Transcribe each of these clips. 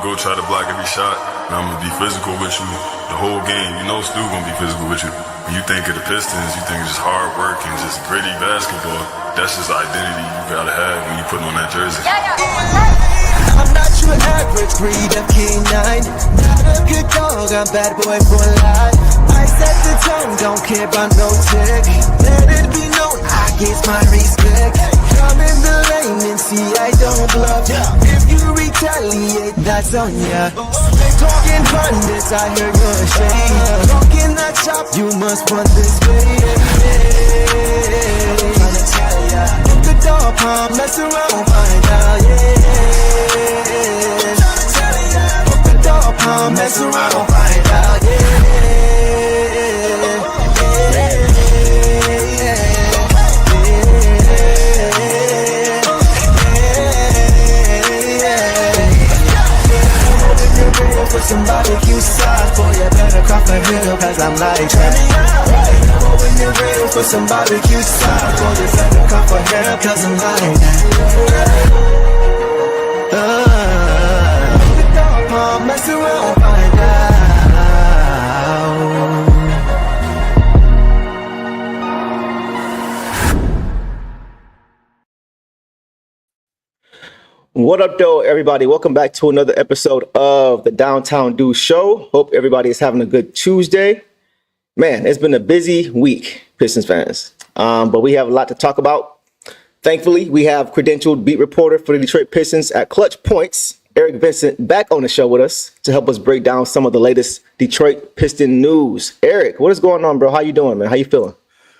go try to block every shot, and I'm gonna be physical with you the whole game. You know Stu gonna be physical with you. When you think of the Pistons, you think it's just hard work and just gritty basketball. That's just the identity you gotta have when you put on that jersey. I'm not your average breed of canine. Not a good dog, I'm bad boy for life. I set the tone, don't care about no tick. Let it be known, I get my respect. Come in the lane and see I don't bluff. If you retaliate, that's on ya. Talking pundits, I hear your shade. Talking that chop, you must want this way. Tryna tell ya, if the dog palm, mess around, find out, Tryna tell ya, if the dog palm, mess around, find out, For some barbecue sauce, boy, you better crop a hill, cause I'm like that. When you're real for some barbecue sauce, boy, you better crop a hill, cause I'm like that. Mess around, find out. What up, though, everybody? Welcome back to another episode of the Downtown Dude Show. Hope everybody is having a good Tuesday. Man, it's been a busy week, Pistons fans, but we have a lot to talk about. Thankfully, we have credentialed beat reporter for the Detroit Pistons at Clutch Points, Eric Vincent, back on the show with us to help us break down some of the latest Detroit Piston news. Eric, what is going on, bro? How you doing, man? How you feeling?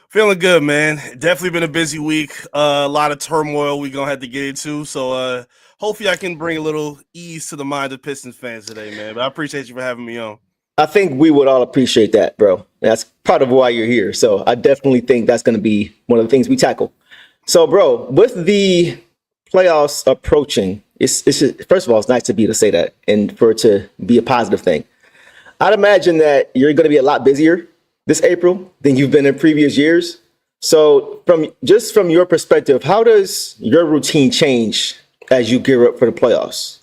Feeling good, man. Definitely been a busy week. A lot of turmoil we're going to have to get into. So hopefully I can bring a little ease to the mind of Pistons fans today, man. But I appreciate you for having me on. I think we would all appreciate that, bro. That's part of why you're here. So I definitely think that's going to be one of the things we tackle. So, bro, with the playoffs approaching, it's first of all, it's nice to be able to say that and for it to be a positive thing. I'd imagine that you're going to be a lot busier this April than you've been in previous years. So from your perspective, how does your routine change as you gear up for the playoffs?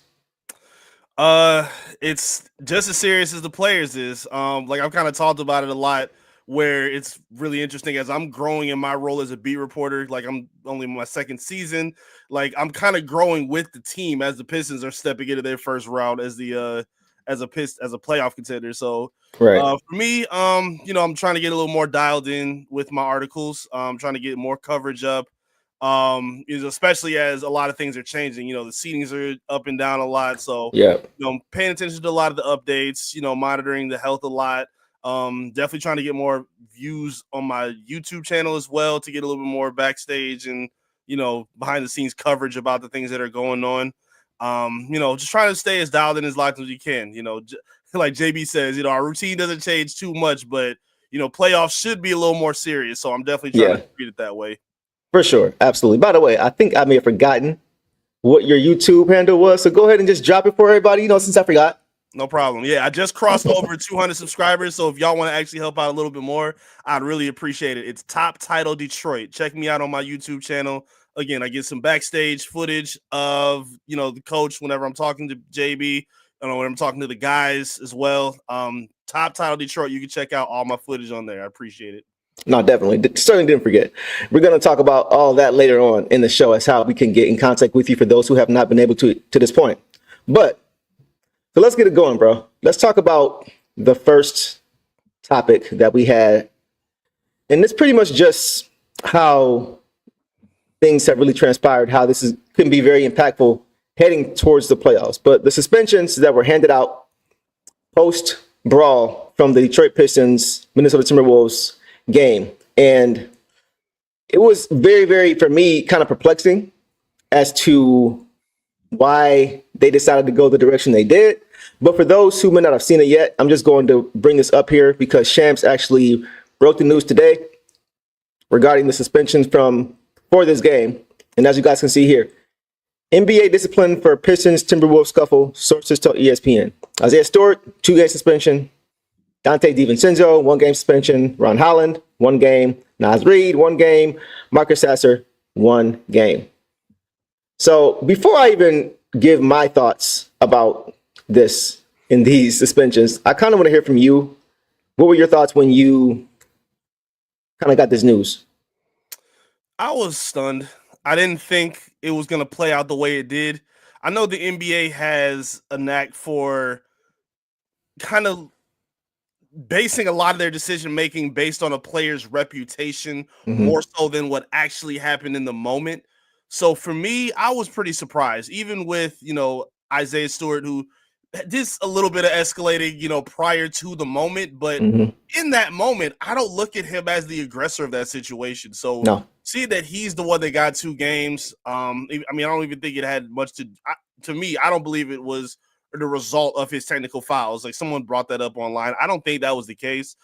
It's just as serious as the players is. Like I've kind of talked about it a lot, where it's really interesting as I'm growing in my role as a beat reporter. Like I'm only in my second season. Like I'm kind of growing with the team as the Pistons are stepping into their first round as the as a playoff contender. So right. For me, I'm trying to get a little more dialed in with my articles. Trying to get more coverage up. Especially as a lot of things are changing. The seedings are up and down a lot. So yeah, paying attention to a lot of the updates, monitoring the health a lot. Definitely trying to get more views on my YouTube channel as well to get a little bit more backstage and, behind the scenes coverage about the things that are going on. Just trying to stay as dialed in as locked as you can. Like JB says, our routine doesn't change too much, but, playoffs should be a little more serious. So I'm definitely trying to treat it that way. For sure. Absolutely. By the way, I think I may have forgotten what your YouTube handle was. So go ahead and just drop it for everybody, since I forgot. No problem. Yeah, I just crossed over 200 subscribers. So if y'all want to actually help out a little bit more, I'd really appreciate it. It's Top Title Detroit. Check me out on my YouTube channel. Again, I get some backstage footage of, the coach whenever I'm talking to JB, when I'm talking to the guys as well. Top Title Detroit. You can check out all my footage on there. I appreciate it. No, definitely. Certainly didn't forget. We're going to talk about all that later on in the show as how we can get in contact with you for those who have not been able to this point. But so let's get it going, bro. Let's talk about the first topic that we had. And it's pretty much just how things have really transpired, how this can be very impactful heading towards the playoffs. But the suspensions that were handed out post-brawl from the Detroit Pistons, Minnesota Timberwolves game. And it was very, very, for me, kind of perplexing as to why they decided to go the direction they did. But for those who may not have seen it yet, I'm just going to bring this up here because Shams actually broke the news today regarding the suspensions for this game. And as you guys can see here, NBA discipline for Pistons Timberwolves scuffle, sources tell ESPN. Isaiah Stewart, 2-game suspension. Dante DiVincenzo, 1-game suspension. Ron Holland, 1 game. Naz Reid, 1 game. Marcus Sasser, 1 game. So before I even give my thoughts about this in these suspensions. I kind of want to hear from you. What were your thoughts when you kind of got this news? I was stunned. I didn't think it was going to play out the way it did. I know the NBA has a knack for kind of basing a lot of their decision making based on a player's reputation more so than what actually happened in the moment. So for me, I was pretty surprised, even with, Isaiah Stewart, who did a little bit of escalating, prior to the moment. But in that moment, I don't look at him as the aggressor of that situation. So No. see that he's the one that got 2 games. I don't even think it had much to me. I don't believe it was the result of his technical fouls. Like someone brought that up online. I don't think that was the case.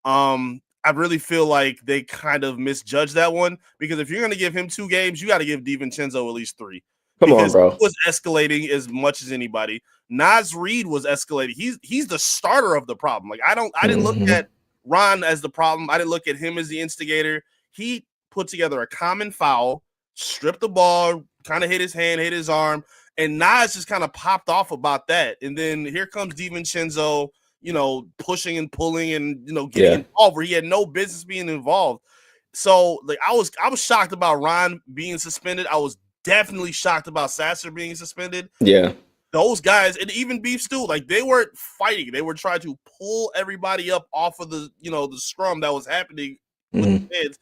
I really feel like they kind of misjudged that one, because if you're going to give him 2 games, you got to give DiVincenzo at least 3. Come on, Because bro. he was escalating as much as anybody. Naz Reid was escalating. He's the starter of the problem. Like I didn't look at Ron as the problem. I didn't look at him as the instigator. He put together a common foul, stripped the ball, kind of hit his hand, hit his arm, and Naz just kind of popped off about that. And then here comes DiVincenzo, pushing and pulling and getting involved where he had no business being involved. So like I was shocked about Ron being suspended. I was definitely shocked about Sasser being suspended. Yeah. Those guys, and even Beef Stew, like they weren't fighting. They were trying to pull everybody up off of the scrum that was happening with the fans.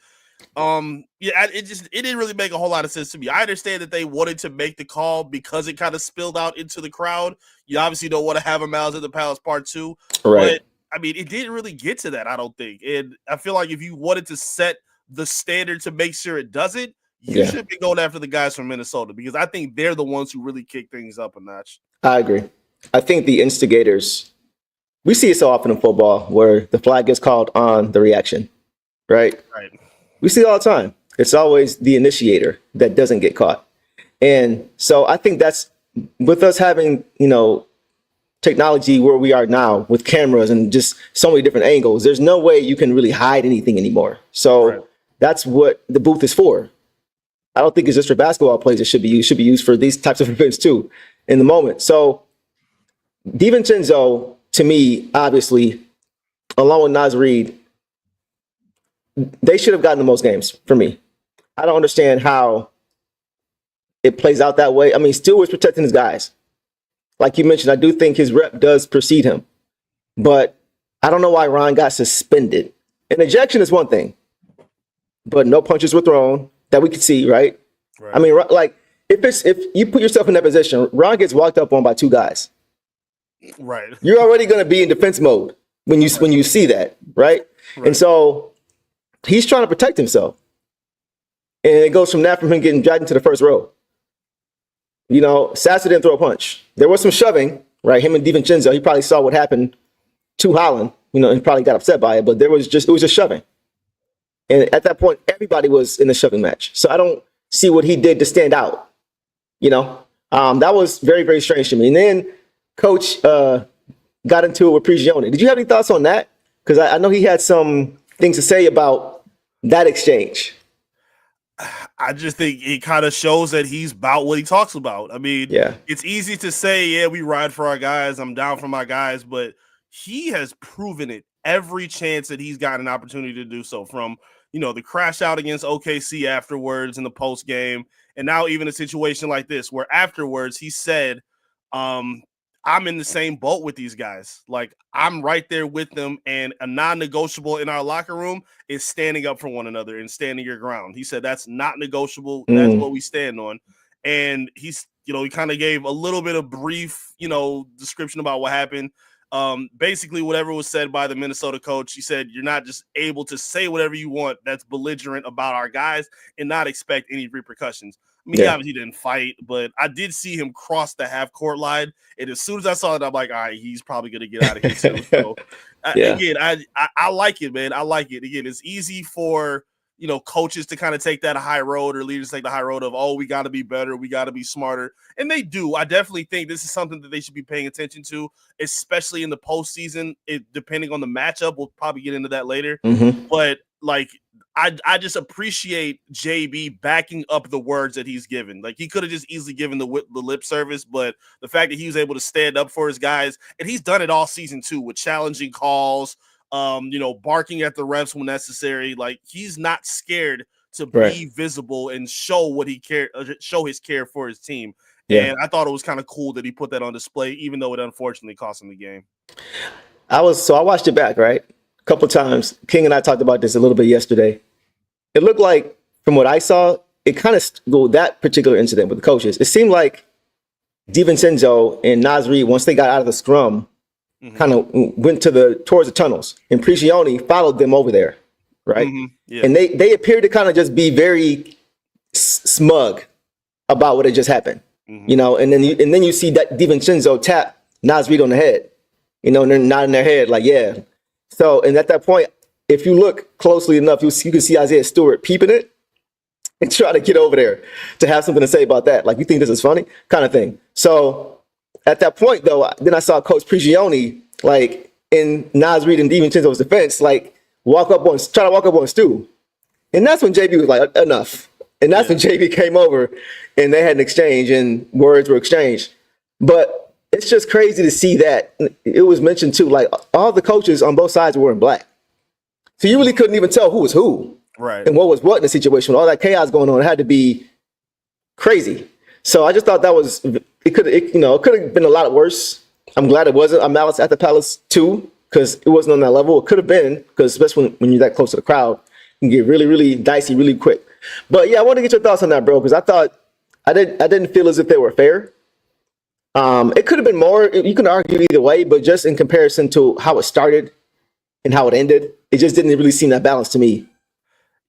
It didn't really make a whole lot of sense to me. I understand that they wanted to make the call because it kind of spilled out into the crowd. You obviously don't want to have a Malice at the Palace Part 2. Right. But it didn't really get to that, I don't think. And I feel like if you wanted to set the standard to make sure it doesn't, you should be going after the guys from Minnesota, because I think they're the ones who really kick things up a notch. I agree. I think the instigators, we see it so often in football where the flag gets called on the reaction, right? Right. We see it all the time. It's always the initiator that doesn't get caught. And so I think that's, with us having, technology where we are now with cameras and just so many different angles, there's no way you can really hide anything anymore. So that's what the booth is for. I don't think it's just for basketball plays it should be used. It should be used for these types of events too in the moment. So DiVincenzo, to me, obviously, along with Naz Reid, they should have gotten the most games for me. I don't understand how it plays out that way. I mean, Stewart's protecting his guys. Like you mentioned, I do think his rep does precede him. But I don't know why Ron got suspended. An ejection is one thing, but no punches were thrown that we could see, right? I mean, like, if you put yourself in that position, Ron gets walked up on by 2 guys. Right. You're already going to be in defense mode when you see that, right? And so he's trying to protect himself. And it goes from that, from him getting dragged into the first row. Sasser didn't throw a punch. There was some shoving, right? Him and DiVincenzo, he probably saw what happened to Holland, and probably got upset by it, but it was just shoving. And at that point, everybody was in the shoving match. So I don't see what he did to stand out. That was very, very strange to me. And then Coach got into it with Prigioni. Did you have any thoughts on that? Because I know he had some things to say about that exchange. I just think it kind of shows that he's about what he talks about. I mean, it's easy to say, we ride for our guys, I'm down for my guys, but he has proven it every chance that he's got an opportunity to do so, from, the crash out against OKC afterwards in the post game. And now even a situation like this, where afterwards he said, I'm in the same boat with these guys. Like, I'm right there with them, and a non-negotiable in our locker room is standing up for one another and standing your ground. He said that's not negotiable. That's what we stand on. And he's, he kind of gave a little bit of brief, description about what happened. Basically, whatever was said by the Minnesota coach, he said, you're not just able to say whatever you want that's belligerent about our guys and not expect any repercussions. I mean, he obviously didn't fight, but I did see him cross the half-court line, and as soon as I saw it, I'm like, all right, he's probably going to get out of here too. So, again, I like it, man. I like it. Again, it's easy for, coaches to kind of take that high road, or leaders take the high road of, we got to be better, we got to be smarter, and they do. I definitely think this is something that they should be paying attention to, especially in the postseason. Depending on the matchup, we'll probably get into that later. But, like, I just appreciate JB backing up the words that he's given. Like, he could have just easily given the lip service, but the fact that he was able to stand up for his guys, and he's done it all season too with challenging calls, barking at the refs when necessary. Like, he's not scared to be visible and show what he show his care for his team. Yeah. And I thought it was kind of cool that he put that on display, even though it unfortunately cost him the game. I watched it back, right? A couple times. King and I talked about this a little bit yesterday. It looked like, from what I saw, it kind of, that particular incident with the coaches, it seemed like DiVincenzo and Naz Reid, once they got out of the scrum, kind of went towards the tunnels, and Prigioni followed them over there, right? Yeah. And they appeared to kind of just be very smug about what had just happened, and then you see that DiVincenzo tap Naz Reid on the head, and they're nodding their head like, yeah. So, and at that point, if you look closely enough, you can see Isaiah Stewart peeping it and try to get over there to have something to say about that. Like, you think this is funny? Kind of thing. So at that point, though, then I saw Coach Prigioni, like, in Naz Reid and DiVincenzo's defense, like, try to walk up on Stu. And that's when JB was like, enough. And that's when JB came over and they had an exchange and words were exchanged. But it's just crazy to see that. It was mentioned too, like, all the coaches on both sides were in black. So you really couldn't even tell who was who, right, and what was what in the situation. With all that chaos going on, it had to be crazy. So I just thought it could have been a lot worse. I'm glad it wasn't a Malice at the Palace 2, because it wasn't on that level. It could have been, because especially when you're that close to the crowd, you can get really, really dicey really quick. But yeah, I want to get your thoughts on that, bro, because I thought I didn't feel as if they were fair. It could have been more. You can argue either way, but just in comparison to how it started and how it ended, it just didn't really seem that balanced to me.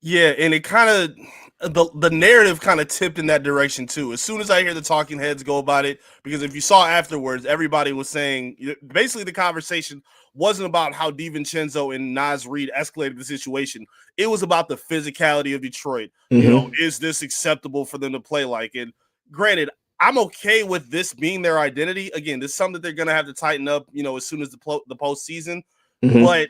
Yeah, and it kind of, the narrative kind of tipped in that direction too. As soon as I hear the talking heads go about it, because if you saw afterwards, everybody was saying, basically the conversation wasn't about how DiVincenzo and Naz Reid escalated the situation. It was about the physicality of Detroit. Is this acceptable for them to play like? And granted, I'm okay with this being their identity. Again, this is something that they're going to have to tighten up, as soon as the postseason. But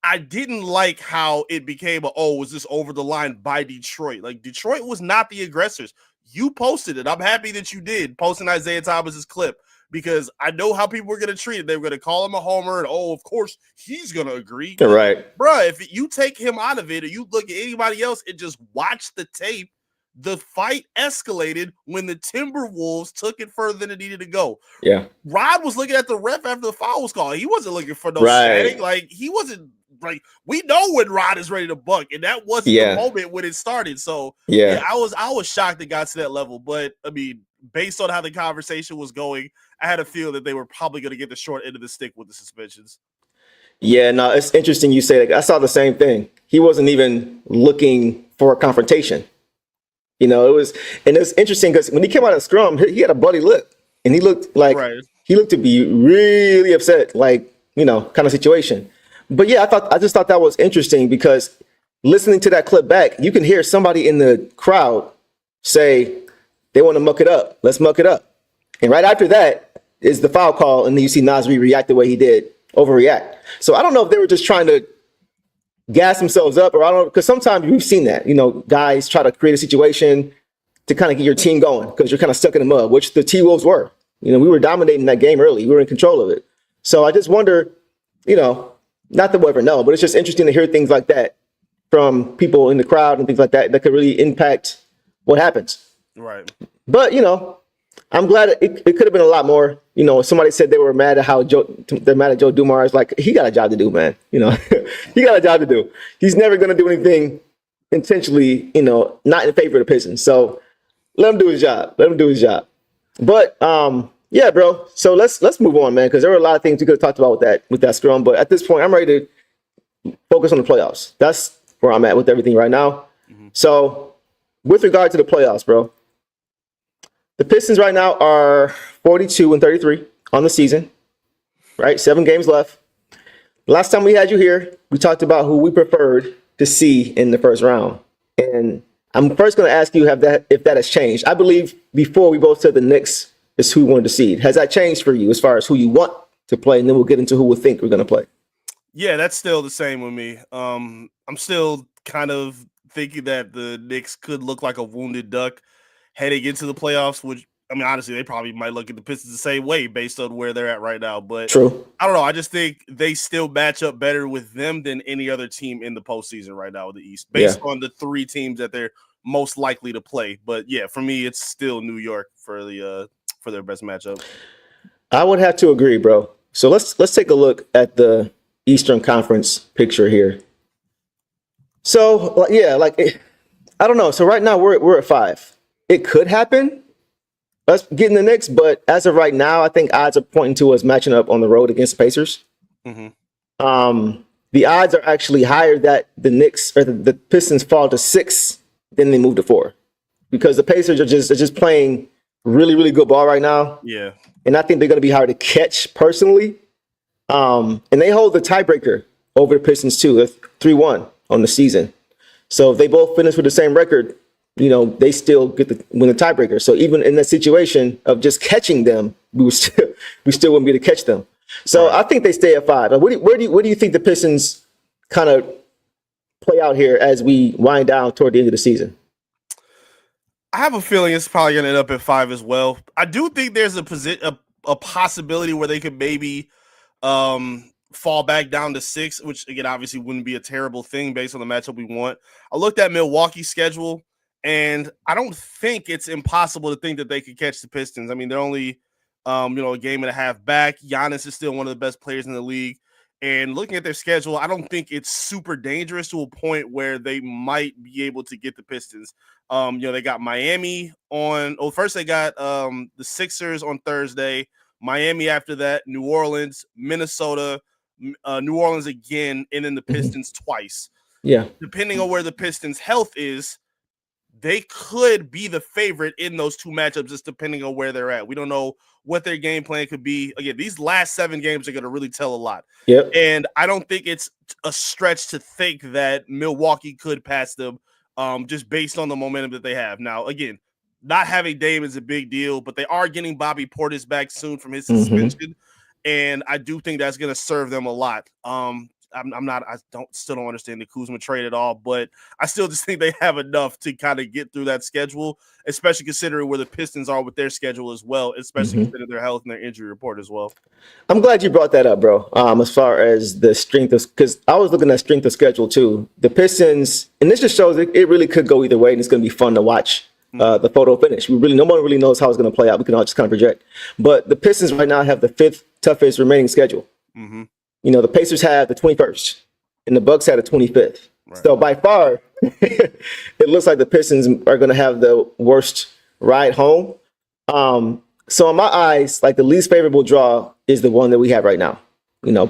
I didn't like how it became was this over the line by Detroit? Like, Detroit was not the aggressors. You posted it. I'm happy that you did, posting Isaiah Thomas's clip, because I know how people were going to treat it. They were going to call him a homer, and of course he's going to agree. Right. Bruh, if you take him out of it and you look at anybody else and just watch the tape, the fight escalated when the Timberwolves took it further than it needed to go. Yeah. Rod was looking at the ref after the foul was called. He wasn't looking for no static. Like, he wasn't, like, we know when Rod is ready to buck, and that wasn't the moment when it started. So yeah, I was shocked it got to that level. But I mean, based on how the conversation was going, I had a feel that they were probably going to get the short end of the stick with the suspensions. Yeah, no, it's interesting you say that. I saw the same thing. He wasn't even looking for a confrontation. It was interesting because when he came out of scrum, he had a bloody lip, and he looked like he looked to be really upset, like, kind of situation. But yeah, I just thought that was interesting, because listening to that clip back, you can hear somebody in the crowd say they want to muck it up. Let's muck it up. And right after that is the foul call, and then you see Naz Reid react the way he did, overreact. So I don't know if they were just trying to gas themselves up, or I don't know, because sometimes we've seen that, guys try to create a situation to kind of get your team going because you're kind of stuck in the mud, which the T-Wolves were. We were dominating that game early. We were in control of it. So I just wonder, not that we'll ever know, but it's just interesting to hear things like that from people in the crowd and things like that could really impact what happens. Right. But, I'm glad it could have been a lot more. Somebody said they were mad at they're mad at Joe Dumars. Like, he got a job to do, man. He got a job to do. He's never going to do anything intentionally, not in favor of the Pistons. So let him do his job. But, yeah, bro. So let's move on, man, because there were a lot of things we could have talked about with that scrum. But at this point, I'm ready to focus on the playoffs. That's where I'm at with everything right now. So with regard to the playoffs, bro, the Pistons right now are 42-33 on the season, right? 7 games left. Last time we had you here, we talked about who we preferred to see in the first round. And I'm first going to ask you if that has changed. I believe before we both said the Knicks is who we wanted to see. Has that changed for you as far as who you want to play? And then we'll get into who we think we're going to play. Yeah, that's still the same with me. I'm still kind of thinking that the Knicks could look like a wounded duck heading into the playoffs, which, I mean, honestly, they probably might look at the Pistons the same way based on where they're at right now. But True. I don't know. I just think they still match up better with them than any other team in the postseason right now in the East, based on the three teams that they're most likely to play. But yeah, for me, it's still New York for their best matchup. I would have to agree, bro. So let's take a look at the Eastern Conference picture here. So yeah, I don't know. So right now we're at 5. It could happen, us getting the Knicks, but as of right now, I think odds are pointing to us matching up on the road against the Pacers. The odds are actually higher that the Knicks or the Pistons fall to 6 than they move to 4, because the Pacers are just playing really, really good ball right now. Yeah. And I think they're going to be hard to catch personally. And they hold the tiebreaker over the Pistons too, 3-1 on the season. So if they both finish with the same record, they still get win the tiebreaker. So even in that situation of just catching them, we still wouldn't be able to catch them. So I think they stay at 5. Where do you think the Pistons kind of play out here as we wind down toward the end of the season? I have a feeling it's probably going to end up at 5 as well. I do think there's a possibility where they could maybe fall back down to 6, which again obviously wouldn't be a terrible thing based on the matchup we want. I looked at Milwaukee's schedule, and I don't think it's impossible to think that they could catch the Pistons. I mean, they're only a game and a half back. Giannis is still one of the best players in the league. And looking at their schedule, I don't think it's super dangerous to a point where they might be able to get the Pistons. They got Miami first they got the Sixers on Thursday, Miami after that, New Orleans, Minnesota, New Orleans again, and then the Pistons twice. Yeah. Depending on where the Pistons' health is, they could be the favorite in those two matchups, just depending on where they're at. We don't know what their game plan could be. Again, these last 7 games are going to really tell a lot. Yep. And I don't think it's a stretch to think that Milwaukee could pass them just based on the momentum that they have. Now, again, not having Dame is a big deal, but they are getting Bobby Portis back soon from his suspension. And I do think that's going to serve them a lot. I still don't understand the Kuzma trade at all, but I still just think they have enough to kind of get through that schedule, especially considering where the Pistons are with their schedule as well, especially considering their health and their injury report as well. I'm glad you brought that up, bro. As far as the strength of, because I was looking at strength of schedule too. The Pistons, and this just shows it really could go either way, and it's going to be fun to watch the photo finish. No one really knows how it's going to play out. We can all just kind of project. But the Pistons right now have the 5th toughest remaining schedule. The Pacers had the 21st, and the Bucks had the 25th. Right. So by far, it looks like the Pistons are going to have the worst ride home. So in my eyes, the least favorable draw is the one that we have right now.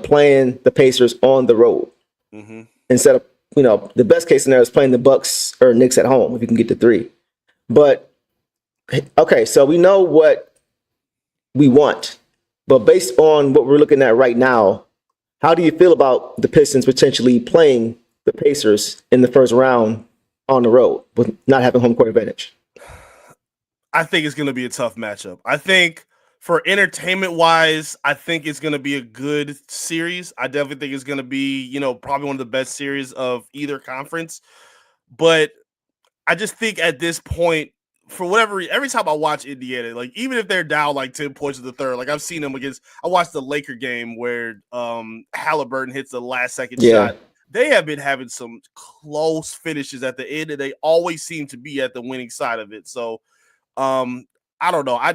Playing the Pacers on the road instead of the best case scenario is playing the Bucks or Knicks at home if you can get to 3. But okay, so we know what we want, but based on what we're looking at right now, how do you feel about the Pistons potentially playing the Pacers in the first round on the road with not having home court advantage? I think it's going to be a tough matchup. I think for entertainment-wise, I think it's going to be a good series. I definitely think it's going to be, probably one of the best series of either conference. But I just think at this point, for whatever reason, every time I watch Indiana, even if they're down 10 points in the third, I've seen them I watched the Laker game where Halliburton hits the last second shot. They have been having some close finishes at the end, and they always seem to be at the winning side of it. So I don't know. I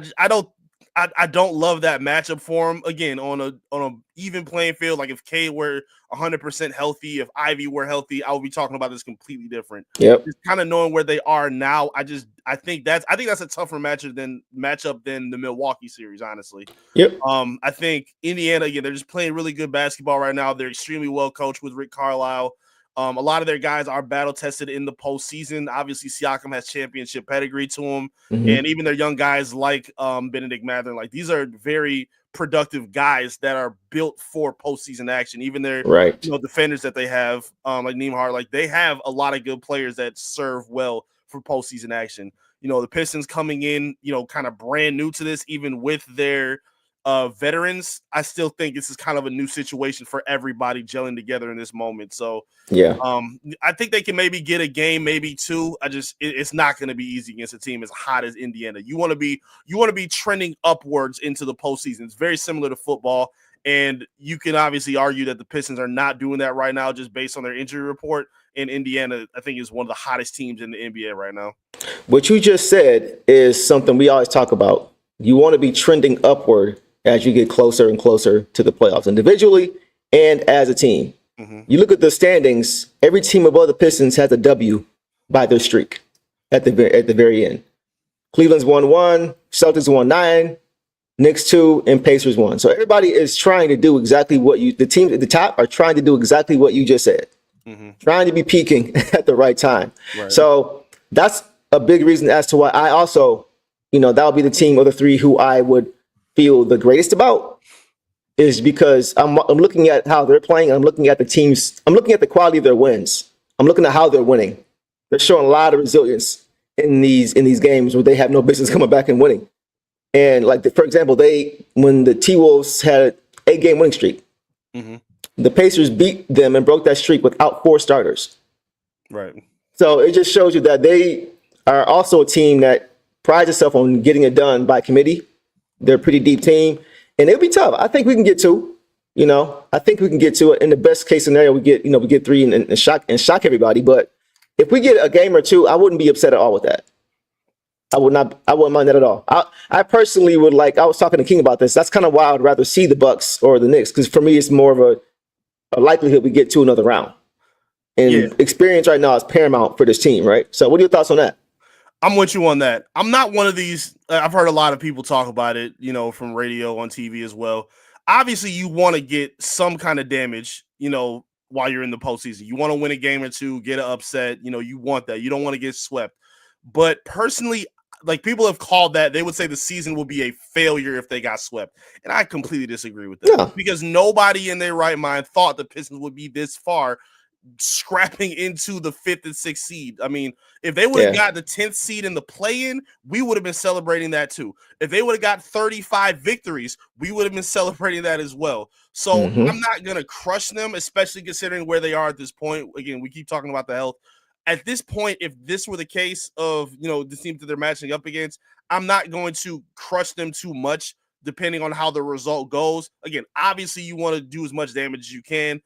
don't love that matchup for him. Again, on a even playing field, if K were 100% healthy, if Ivy were healthy, I would be talking about this completely different. Yep. Just kind of knowing where they are now, I think that's a tougher matchup than the Milwaukee series, honestly. Yep. I think Indiana, again, they're just playing really good basketball right now. They're extremely well coached with Rick Carlisle. A lot of their guys are battle tested in the postseason. Obviously, Siakam has championship pedigree to him, and even their young guys like Benedict Mathurin, these are very productive guys that are built for postseason action. Even their defenders that they have, like Nembhard, they have a lot of good players that serve well for postseason action. The Pistons coming in, kind of brand new to this, even with their veterans, I still think this is kind of a new situation for everybody gelling together in this moment. So Yeah. I think they can maybe get a game, maybe two. It's not going to be easy against a team as hot as Indiana. You want to be trending upwards into the postseason. It's very similar to football, and you can obviously argue that the Pistons are not doing that right now just based on their injury report. And Indiana, I think, is one of the hottest teams in the NBA right now. What you just said is something we always talk about. You want to be trending upward as you get closer and closer to the playoffs, individually and as a team. Mm-hmm. You look at the standings, every team above the Pistons has a W by their streak at the very end. Cleveland's won 1, Celtics won 9, Knicks 2, and Pacers 1. So everybody is trying to do exactly what the teams at the top are trying to do exactly what you just said. Mm-hmm. Trying to be peaking at the right time. Right. So that's a big reason as to why I also, that would be the team of the three who I would feel the greatest about, is because I'm looking at how they're playing. I'm looking at the teams. I'm looking at the quality of their wins. I'm looking at how they're winning. They're showing a lot of resilience in these games where they have no business coming back and winning. And for example, when the T-Wolves had an 8-game winning streak, mm-hmm. the Pacers beat them and broke that streak without 4 starters. Right. So it just shows you that they are also a team that prides itself on getting it done by committee. They're a pretty deep team, and it'll be tough. I think we can get 2. I think we can get to it. In the best case scenario, we get 3 and shock everybody. But if we get a game or 2, I wouldn't be upset at all with that. I wouldn't mind that at all. I personally would I was talking to King about this. That's kind of why I would rather see the Bucks or the Knicks, because for me, it's more of a likelihood we get to another round. And experience right now is paramount for this team, right? So what are your thoughts on that? I'm with you on that. I'm not one of these. I've heard a lot of people talk about it, from radio, on TV as well. Obviously, you want to get some kind of damage, while you're in the postseason. You want to win a game or 2, get an upset. You want that. You don't want to get swept. But personally, people have called that, they would say the season will be a failure if they got swept. And I completely disagree with that. Yeah. Because nobody in their right mind thought the Pistons would be this far, scrapping into the 5th and 6th seed. I mean, if they would have got the 10th seed in the play-in, we would have been celebrating that too. If they would have got 35 victories, we would have been celebrating that as well. So I'm not going to crush them, especially considering where they are at this point. Again, we keep talking about the health. At this point, if this were the case of, the team that they're matching up against, I'm not going to crush them too much depending on how the result goes. Again, obviously you want to do as much damage as you can,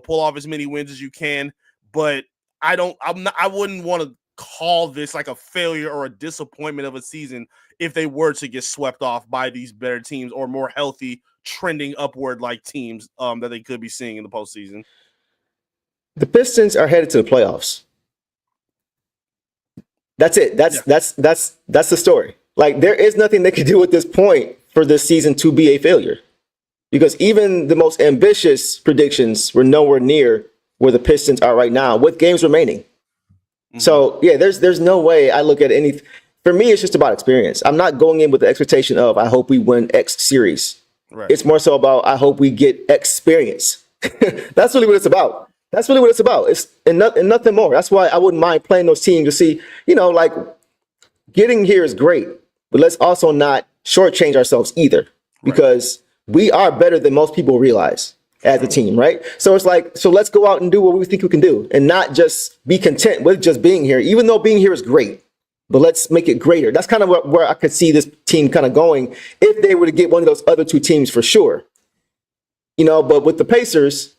pull off as many wins as you can, but I wouldn't want to call this like a failure or a disappointment of a season if they were to get swept off by these better teams or more healthy, trending upward teams that they could be seeing in the postseason. The Pistons are headed to the playoffs. That's it. That's the story. There is nothing they can do at this point for this season to be a failure, because even the most ambitious predictions were nowhere near where the Pistons are right now with games remaining. Mm-hmm. So there's no way I look at any. For me, it's just about experience. I'm not going in with the expectation of I hope we win X series. Right. It's more so about I hope we get experience. That's really what it's about. That's really what it's about. It's and nothing more. That's why I wouldn't mind playing those teams to see, getting here is great, but let's also not shortchange ourselves either, because we are better than most people realize as a team, right? So it's so let's go out and do what we think we can do and not just be content with just being here, even though being here is great, but let's make it greater. That's kind of where I could see this team kind of going if they were to get one of those other 2 teams for sure. But with the Pacers,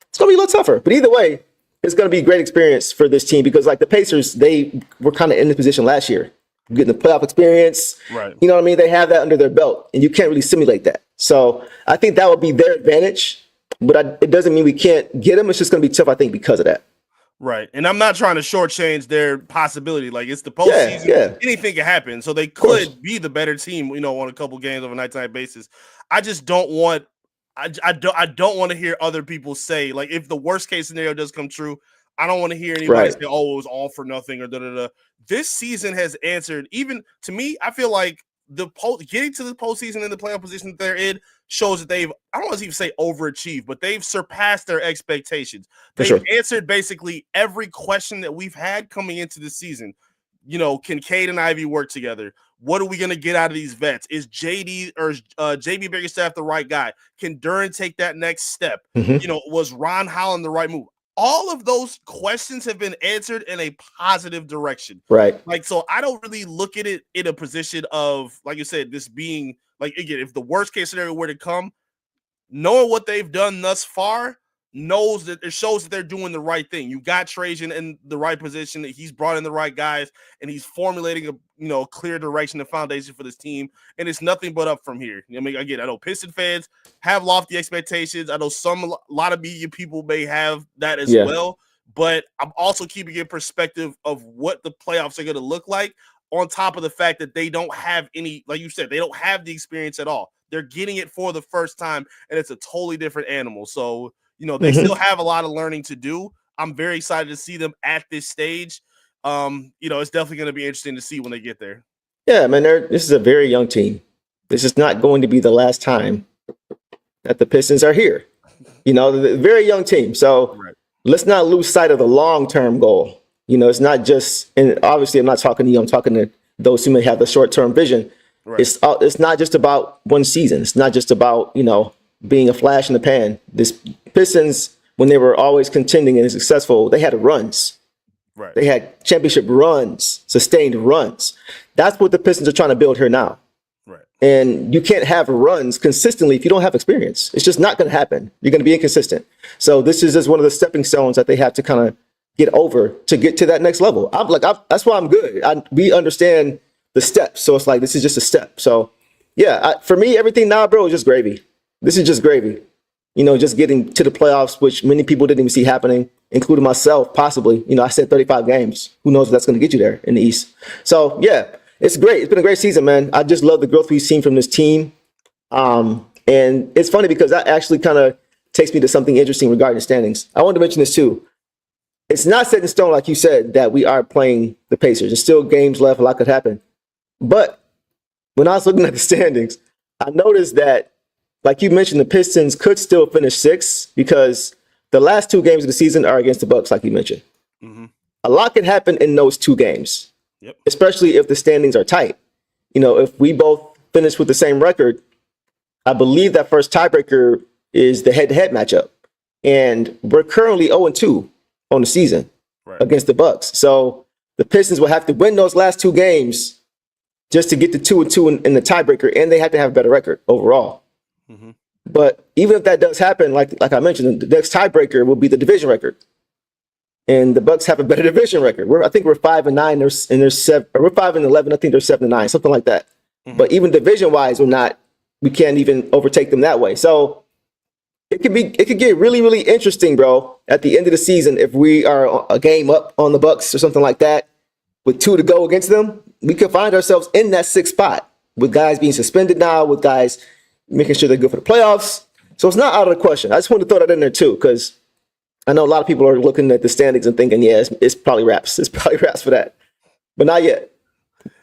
it's going to be a little tougher. But either way, it's going to be a great experience for this team, because the Pacers, they were kind of in this position last year, getting the playoff experience. Right. You know what I mean? They have that under their belt, and you can't really simulate that. So I think that would be their advantage, but it doesn't mean we can't get them. It's just going to be tough, I think, because of that. Right. And I'm not trying to shortchange their possibility. It's the postseason. Yeah. Anything can happen. So they could be the better team, on a couple games on a night-to-night basis. I just don't want I don't want to hear other people say, if the worst case scenario does come true, I don't want to hear anybody say, oh, it was all for nothing or da-da-da. This season has answered, even to me, I feel like getting to the postseason in the playoff position that they're in shows that they've, I don't want to even say overachieved, but they've surpassed their expectations. They've answered basically every question that we've had coming into the season. Kincaid and Ivy work together? What are we going to get out of these vets? Is JD or JB Bickerstaff the right guy? Can Duran take that next step? Mm-hmm. Was Ron Holland the right move? All of those questions have been answered in a positive direction. Right. Like, so I don't really look at it in a position of, like you said, this being like, again, if the worst case scenario were to come, knowing what they've done thus far, knows that it shows that they're doing the right thing. You got Trajan in the right position, that he's brought in the right guys, and he's formulating a clear direction and foundation for this team. And it's nothing but up from here. I mean, again, I know Piston fans have lofty expectations. I know a lot of media people may have that as well, but I'm also keeping in perspective of what the playoffs are going to look like, on top of the fact that they don't have any, like you said, they don't have the experience at all. They're getting it for the first time, and it's a totally different animal. So, they still have a lot of learning to do. I'm very excited to see them at this stage. It's definitely going to be interesting to see when they get there. Yeah, man, this is a very young team. This is not going to be the last time that the Pistons are here. The very young team. So let's not lose sight of the long-term goal. It's not just, and obviously I'm not talking to you, I'm talking to those who may have the short-term vision. Right. It's not just about one season. It's not just about, being a flash in the pan. This Pistons, when they were always contending and successful, they had runs. Right. They had championship runs, sustained runs. That's what the Pistons are trying to build here now. Right. And you can't have runs consistently if you don't have experience. It's just not going to happen. You're going to be inconsistent. So this is just one of the stepping stones that they have to kind of get over to get to that next level. That's why I'm good. We understand the steps. So it's like, this is just a step. So yeah, for me, everything now, bro, is just gravy. This is just gravy. Just getting to the playoffs, which many people didn't even see happening, including myself, possibly. I said 35 games. Who knows if that's going to get you there in the East. So yeah, it's great. It's been a great season, man. I just love the growth we've seen from this team. And it's funny because that actually kind of takes me to something interesting regarding the standings. I wanted to mention this too. It's not set in stone, like you said, that we are playing the Pacers. There's still games left. A lot could happen. But when I was looking at the standings, I noticed that, like you mentioned, the Pistons could still finish sixth because the last two games of the season are against the Bucks, like you mentioned. Mm-hmm. A lot can happen in those two games, especially if the standings are tight. If we both finish with the same record, I believe that first tiebreaker is the head-to-head matchup. And we're currently 0-2 on the season against the Bucks. So the Pistons will have to win those last two games just to get to 2-2 in the tiebreaker, and they have to have a better record overall. Mm-hmm. But even if that does happen, like I mentioned, the next tiebreaker will be the division record, and the Bucks have a better division record. I think we're 5-9, and there's 7. Or we're 5-11. I think they're 7-9, something like that. Mm-hmm. But even division-wise, we can't even overtake them that way. So it could get really, really interesting, bro. At the end of the season, if we are a game up on the Bucks or something like that, with 2 to go against them, we could find ourselves in that 6th spot with guys being suspended now, with guys making sure they're good for the playoffs. So it's not out of the question. I just wanted to throw that in there too, because I know a lot of people are looking at the standings and thinking, yeah, it's probably wraps. It's probably wraps for that. But not yet.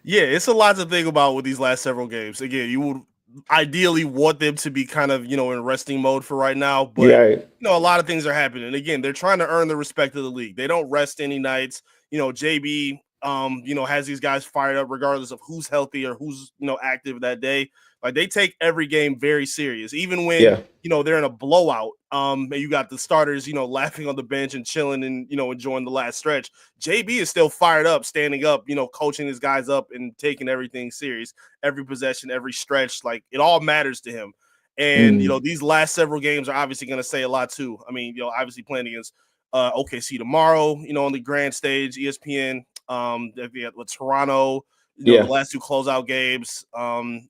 Yeah, it's a lot to think about with these last several games. Again, you would ideally want them to be kind of, in resting mode for right now. But, a lot of things are happening. Again, they're trying to earn the respect of the league. They don't rest any nights. JB, has these guys fired up regardless of who's healthy or who's, active that day. Like, they take every game very serious, even when, they're in a blowout. And you got the starters, laughing on the bench and chilling and, enjoying the last stretch. JB is still fired up, standing up, coaching his guys up and taking everything serious. Every possession, every stretch, like, it all matters to him. And, these last several games are obviously going to say a lot too. I mean, obviously playing against OKC tomorrow, on the grand stage, ESPN, with Toronto, the last 2 closeout games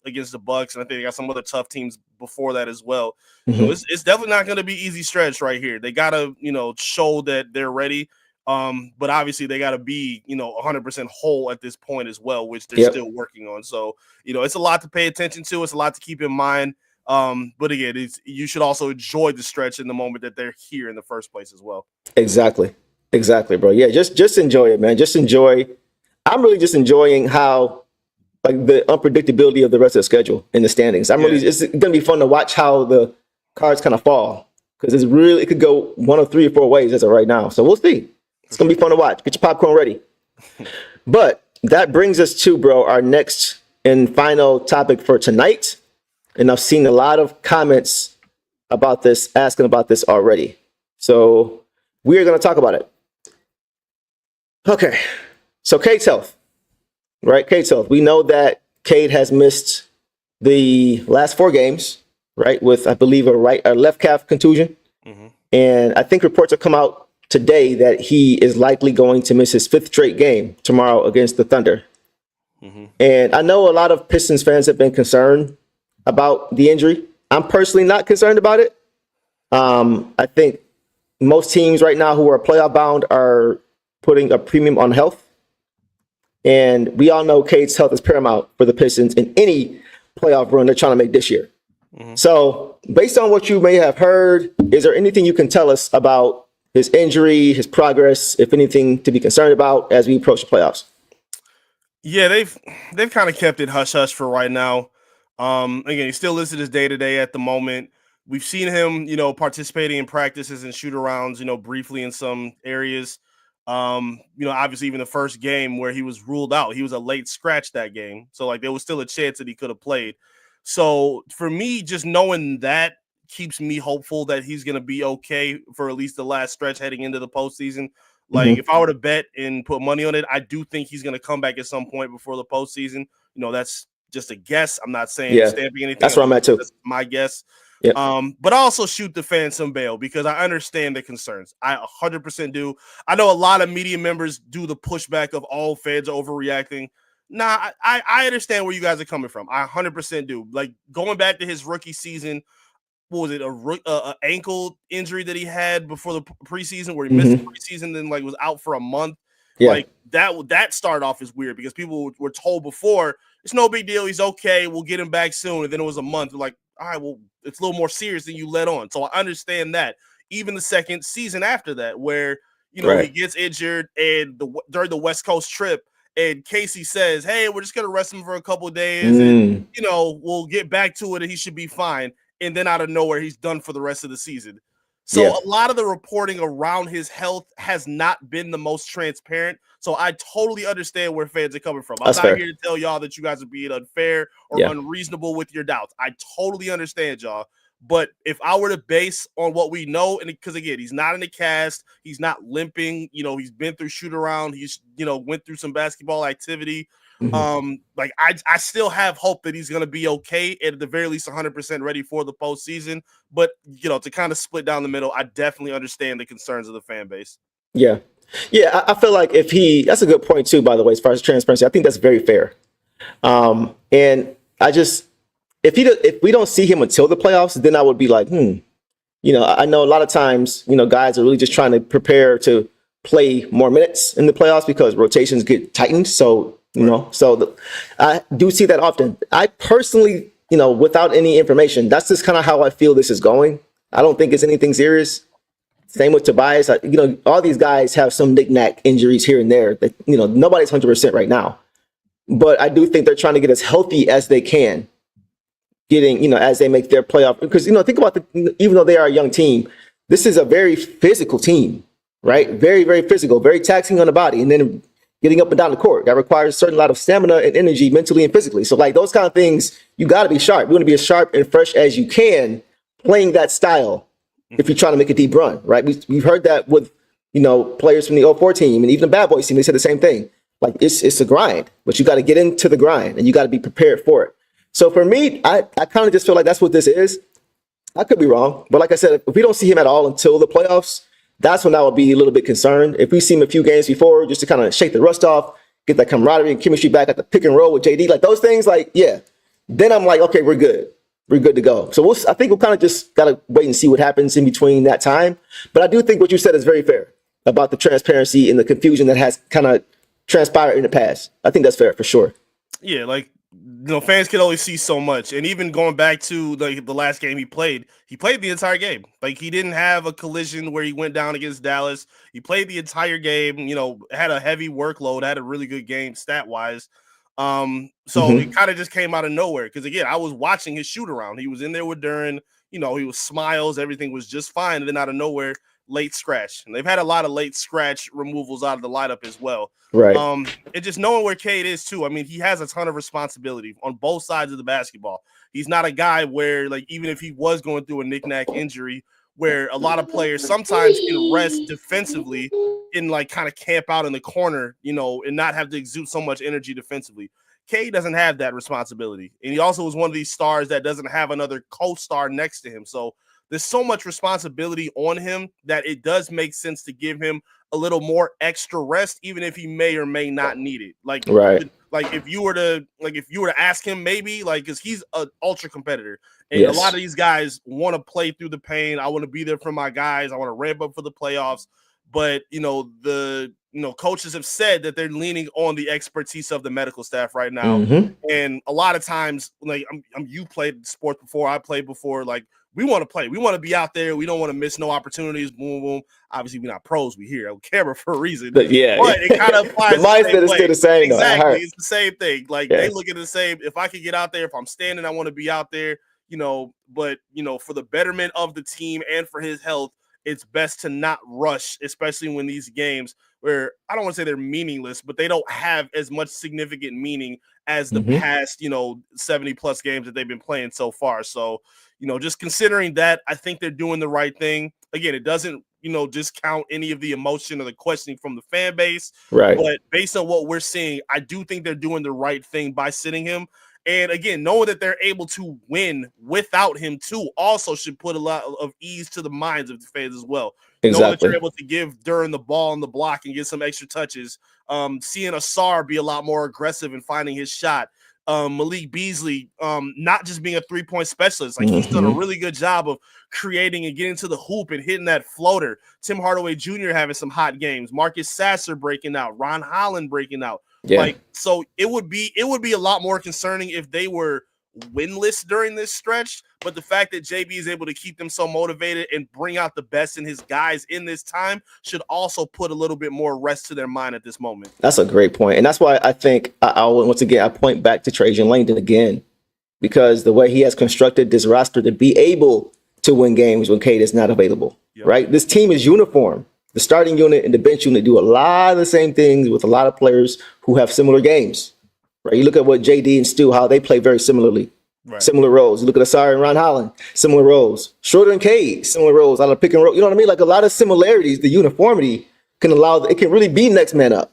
against the Bucks, and I think they got some other tough teams before that as well. Mm-hmm. So it's definitely not going to be easy stretch right here. They got to, show that they're ready. But obviously they got to be, 100% whole at this point as well, which they're still working on. So, it's a lot to pay attention to. It's a lot to keep in mind. But again, you should also enjoy the stretch in the moment that they're here in the first place as well. Exactly, bro. Yeah, just enjoy it, man. Just enjoy. I'm really just enjoying how, like, the unpredictability of the rest of the schedule in the standings. It's going to be fun to watch how the cards kind of fall, because it could go one of 3 or 4 ways as of right now. So we'll see. It's going to be fun to watch. Get your popcorn ready. But that brings us to, bro, our next and final topic for tonight. And I've seen a lot of comments about this, asking about this already. So we are going to talk about it. Okay. So Cade's health, right? Cade's health. We know that Cade has missed the last 4 games, right? With, I believe, a left calf contusion. Mm-hmm. And I think reports have come out today that he is likely going to miss his 5th straight game tomorrow against the Thunder. Mm-hmm. And I know a lot of Pistons fans have been concerned about the injury. I'm personally not concerned about it. I think most teams right now who are playoff bound are putting a premium on health. And we all know Cade's health is paramount for the Pistons in any playoff run they're trying to make this year. Mm-hmm. So based on what you may have heard, is there anything you can tell us about his injury, his progress, if anything to be concerned about as we approach the playoffs? Yeah, they've kind of kept it hush-hush for right now. Again, he's still listed as day-to-day at the moment. We've seen him, participating in practices and shoot-arounds, briefly in some areas. Obviously even the first game where he was ruled out, he was a late scratch that game. So like there was still a chance that he could have played. So for me, just knowing that keeps me hopeful that he's going to be okay for at least the last stretch heading into the postseason. Like if I were to bet and put money on it, I do think he's going to come back at some point before the postseason. That's just a guess. I'm not saying stamping anything. That's where I'm at too. That's my guess. Yep. But I also shoot the fans some bail because I understand the concerns. I 100% do. I know a lot of media members do the pushback of all fans are overreacting. Nah, I understand where you guys are coming from. I 100% do. Like going back to his rookie season, what was it, a ankle injury that he had before the preseason where he missed the preseason, then like was out for a month. Yeah. Like that started off as weird because people were told before it's no big deal, he's okay, we'll get him back soon, and then it was a month. They're like, all right, well, it's a little more serious than you let on. So I understand that. Even the second season after that, where he gets injured and during the West Coast trip, and Casey says, hey, we're just gonna rest him for a couple of days, and we'll get back to it, and he should be fine. And then out of nowhere, he's done for the rest of the season. So a lot of the reporting around his health has not been the most transparent. So I totally understand where fans are coming from. I'm not here to tell y'all that you guys are being unfair or unreasonable with your doubts. I totally understand y'all. But if I were to base on what we know, and because again, he's not in the cast, he's not limping, he's been through shoot around, he's went through some basketball activity. I still have hope that he's going to be okay and at the very least 100% ready for the postseason. But to kind of split down the middle, I definitely understand the concerns of the fan base. Yeah, I feel like that's a good point too. By the way, as far as transparency, I think that's very fair. And if we don't see him until the playoffs, then I would be like, I know a lot of times guys are really just trying to prepare to play more minutes in the playoffs because rotations get tightened. So. I do see that often. I personally, without any information, that's just kind of how I feel this is going. I don't think it's anything serious. Same with Tobias. All these guys have some knick-knack injuries here and there. That, nobody's 100% right now. But I do think they're trying to get as healthy as they can, as they make their playoff. Because, think about even though they are a young team, this is a very physical team, right? Very, very physical, very taxing on the body. And then getting up and down the court, that requires a certain lot of stamina and energy mentally and physically. So like those kind of things, you got to be sharp. You want to be as sharp and fresh as you can playing that style if you're trying to make a deep run, right? We've heard that with, players from the 04 team and even the Bad Boys team, they said the same thing. Like it's a grind, but you got to get into the grind and you got to be prepared for it. So for me, I kind of just feel like that's what this is. I could be wrong, but like I said, if we don't see him at all until the playoffs, that's when I would be a little bit concerned. If we see him a few games before, just to kind of shake the rust off, get that camaraderie and chemistry back at the pick and roll with JD, like those things, then I'm like, okay, we're good. We're good to go. So I think we'll kind of just got to wait and see what happens in between that time. But I do think what you said is very fair about the transparency and the confusion that has kind of transpired in the past. I think that's fair for sure. Yeah, fans can only see so much. And even going back to the last game he played the entire game. Like he didn't have a collision where he went down against Dallas. He played the entire game, had a heavy workload, had a really good game stat-wise. So it kind of just came out of nowhere. Because again, I was watching his shoot around. He was in there with Duren, he was smiles, everything was just fine. And then out of nowhere, late scratch, and they've had a lot of late scratch removals out of the lineup as well. Right. And just knowing where Cade is too. I mean, he has a ton of responsibility on both sides of the basketball. He's not a guy where, like, even if he was going through a knick-knack injury, where a lot of players sometimes can rest defensively and like kind of camp out in the corner, you know, and not have to exude so much energy defensively. Cade doesn't have that responsibility. And he also is one of these stars that doesn't have another co-star next to him. So there's so much responsibility on him that it does make sense to give him a little more extra rest, even if he may or may not need it. Like, right. Like if you were to ask him, maybe, like, because he's an ultra competitor, and Yes. a lot of these guys want to play through the pain. I want to be there for my guys. I want to ramp up for the playoffs. But coaches have said that they're leaning on the expertise of the medical staff right now. Mm-hmm. And a lot of times, like, you played sports before, I played before, like, we want to play. We want to be out there. We don't want to miss no opportunities. Boom, boom. Obviously, we're not pros. We here on camera for a reason. But it kind of applies. The mindset is still the same. Exactly. It's the same thing. Like, they look at the same. If I could get out there, if I'm standing, I want to be out there, but, for the betterment of the team and for his health, it's best to not rush, especially when these games where I don't want to say they're meaningless, but they don't have as much significant meaning as the past, 70 plus games that they've been playing so far. So, just considering that, I think they're doing the right thing. Again, it doesn't, discount any of the emotion or the questioning from the fan base. Right. But based on what we're seeing, I do think they're doing the right thing by sitting him. And again, knowing that they're able to win without him too also should put a lot of ease to the minds of the fans as well. Exactly. Knowing that you're able to give Duran the ball on the block and get some extra touches. Seeing Asar be a lot more aggressive in finding his shot. Malik Beasley, not just being a three-point specialist. Like, he's done a really good job of creating and getting to the hoop and hitting that floater. Tim Hardaway Jr. having some hot games. Marcus Sasser breaking out. Ron Holland breaking out. Yeah. Like, so it would be a lot more concerning if they were winless during this stretch, but the fact that JB is able to keep them so motivated and bring out the best in his guys in this time should also put a little bit more rest to their mind at this moment. That's a great point. And that's why I think I point back to Trajan Langdon again, because the way he has constructed this roster to be able to win games when Cade is not available, right? This team is uniform. The starting unit and the bench unit do a lot of the same things with a lot of players who have similar games, right? You look at what JD and Stu, how they play very similarly, similar roles. You look at Asari and Ron Holland, similar roles. Schroeder and Cade, similar roles out of pick and roll. You know what I mean? Like, a lot of similarities, the uniformity can it can really be next man up,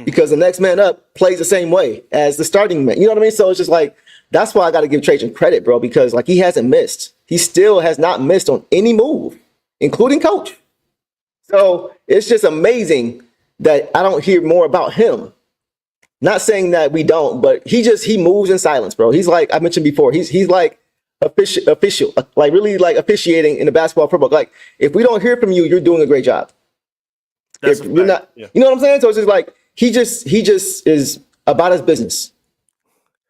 because the next man up plays the same way as the starting man. You know what I mean? So it's just like, that's why I got to give Trajan credit, bro, because, like, he hasn't missed. He still has not missed on any move, including coach. So it's just amazing that I don't hear more about him. Not saying that we don't, but he moves in silence, bro. He's like I mentioned before. He's like official, like really like officiating in the basketball football. Like, if we don't hear from you, you're doing a great job. That's if you're not, you know what I'm saying? So it's just like he just is about his business.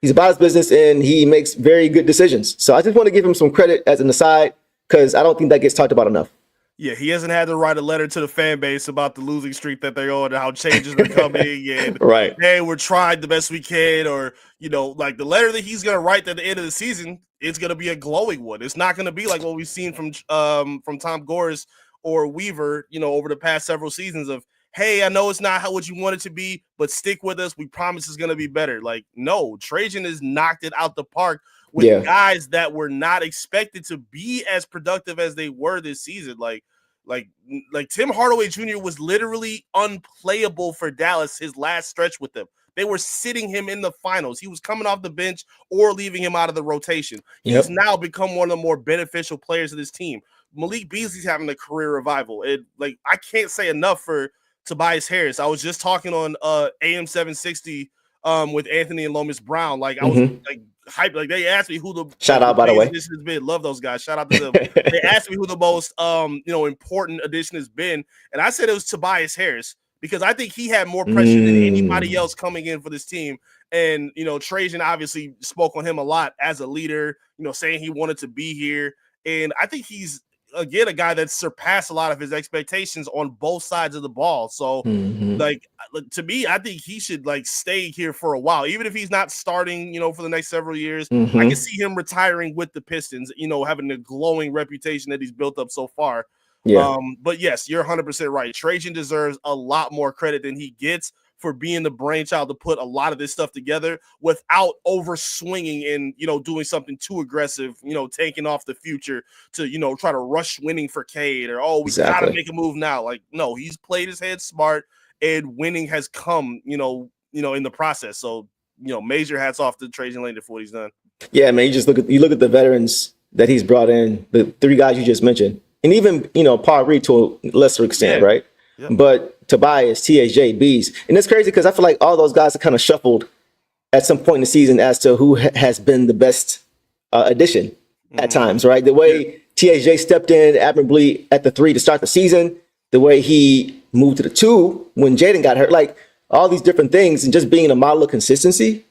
He's about his business, and he makes very good decisions. So I just want to give him some credit as an aside, because I don't think that gets talked about enough. Yeah, he hasn't had to write a letter to the fan base about the losing streak that they're on and how changes are coming and right. Hey, we're trying the best we can, or like the letter that he's gonna write at the end of the season, it's gonna be a glowing one. It's not gonna be like what we've seen from Tom Gores or Weaver, over the past several seasons of, hey, I know it's not what you want it to be, but stick with us. We promise it's gonna be better. Like, no, Trajan has knocked it out the park with guys that were not expected to be as productive as they were this season. Like Tim Hardaway Jr. was literally unplayable for Dallas his last stretch with them. They were sitting him in the finals. He was coming off the bench or leaving him out of the rotation. He's now become one of the more beneficial players of this team. Malik Beasley's having a career revival. I can't say enough for Tobias Harris. I was just talking on AM 760 with Anthony and Lomas Brown. Like, I was like hyped. Like, they asked me who the shout out, by the way, addition has been. Love those guys. Shout out to them. They asked me who the most important addition has been, and I said it was Tobias Harris, because I think he had more pressure than anybody else coming in for this team. And Trajan obviously spoke on him a lot as a leader, saying he wanted to be here, and I think he's, again, a guy that surpassed a lot of his expectations on both sides of the ball. So, like, to me, I think he should stay here for a while, even if he's not starting, for the next several years. I can see him retiring with the Pistons, having the glowing reputation that he's built up so far. Yeah. But yes, you're 100% right. Trajan deserves a lot more credit than he gets for being the brainchild to put a lot of this stuff together without over swinging and, doing something too aggressive, taking off the future to, try to rush winning for Cade or, we got to Exactly. make a move now. Like, no, he's played his head smart and winning has come, in the process. So, major hats off to Trajan Langdon for what he's done. Yeah, man. You look at the veterans that he's brought in, the three guys you just mentioned, and even Paul Reed to a lesser extent, right? Yeah. But Tobias, THJ, Bees, and it's crazy because I feel like all those guys are kind of shuffled at some point in the season as to who has been the best addition at times, right? The way THJ stepped in admirably at the 3 to start the season, the way he moved to the 2 when Jaden got hurt, like all these different things, and just being a model of consistency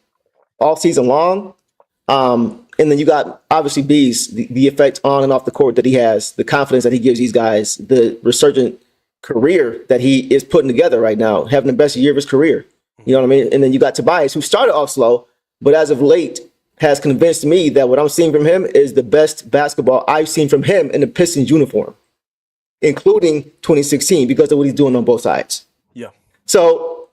all season long. And then you got obviously Bees, the effect on and off the court that he has, the confidence that he gives these guys, the resurgent career that he is putting together right now, having the best year of his career. You know what I mean? And then you got Tobias, who started off slow, but as of late has convinced me that what I'm seeing from him is the best basketball I've seen from him in the Pistons uniform, including 2016, because of what he's doing on both sides. Yeah. So,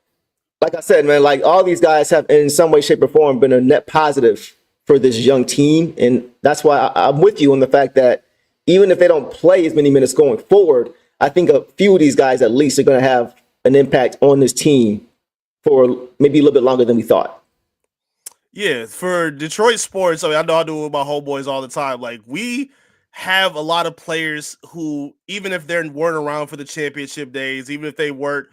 like I said, man, like all these guys have in some way, shape, or form been a net positive for this young team. And that's why I'm with you on the fact that even if they don't play as many minutes going forward, I think a few of these guys at least are going to have an impact on this team for maybe a little bit longer than we thought. Yeah, for Detroit sports, I know I do it with my homeboys all the time. Like, we have a lot of players who, even if they weren't around for the championship days, even if they weren't,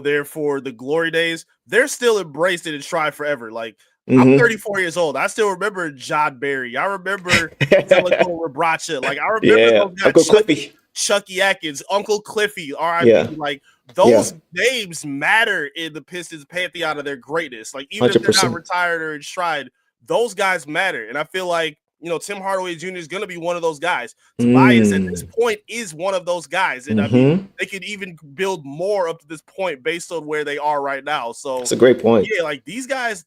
there for the glory days, they're still embraced it and try forever. Like, I'm 34 years old. I still remember John Barry. I remember Teleko Rebracha. Like, I remember those guys, Uncle Cliffy. Chucky Atkins, Uncle Cliffy, R.I.P. Like, those names matter in the Pistons pantheon of their greatness. Like, even 100%. If they're not retired or in stride, those guys matter. And I feel like, Tim Hardaway Jr. is going to be one of those guys. Tobias at this point is one of those guys. And I mean, they could even build more up to this point based on where they are right now. So that's a great point. Yeah, like these guys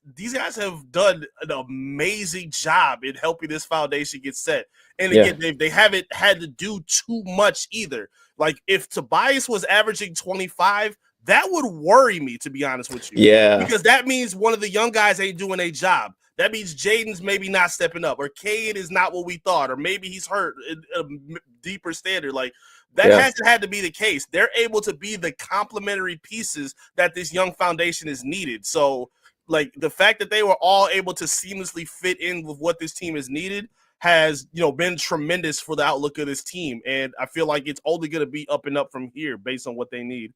have done an amazing job in helping this foundation get set. And again, they haven't had to do too much either. Like, if Tobias was averaging 25, that would worry me, to be honest with you. Yeah. Because that means one of the young guys ain't doing a job. That means Jaden's maybe not stepping up, or Cade is not what we thought, or maybe he's hurt at a deeper standard. Like, that hasn't had to be the case. They're able to be the complementary pieces that this young foundation is needed. So, like, the fact that they were all able to seamlessly fit in with what this team is needed has, been tremendous for the outlook of this team. And I feel like it's only going to be up and up from here based on what they need.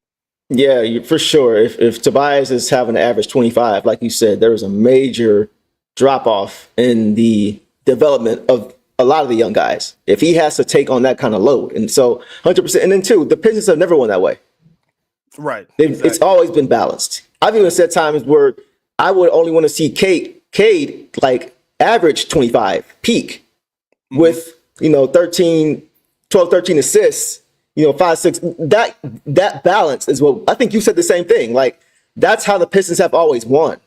Yeah, for sure. If Tobias is having an average 25, like you said, there was a major drop off in the development of a lot of the young guys if he has to take on that kind of load. And so 100%. And then too, the Pistons have never won that way. Right. Exactly. It's always been balanced. I've even said times where I would only want to see Cade like average 25 peak with, 12, 13 assists, 5, 6, that balance is what I think you said the same thing. Like, that's how the Pistons have always won.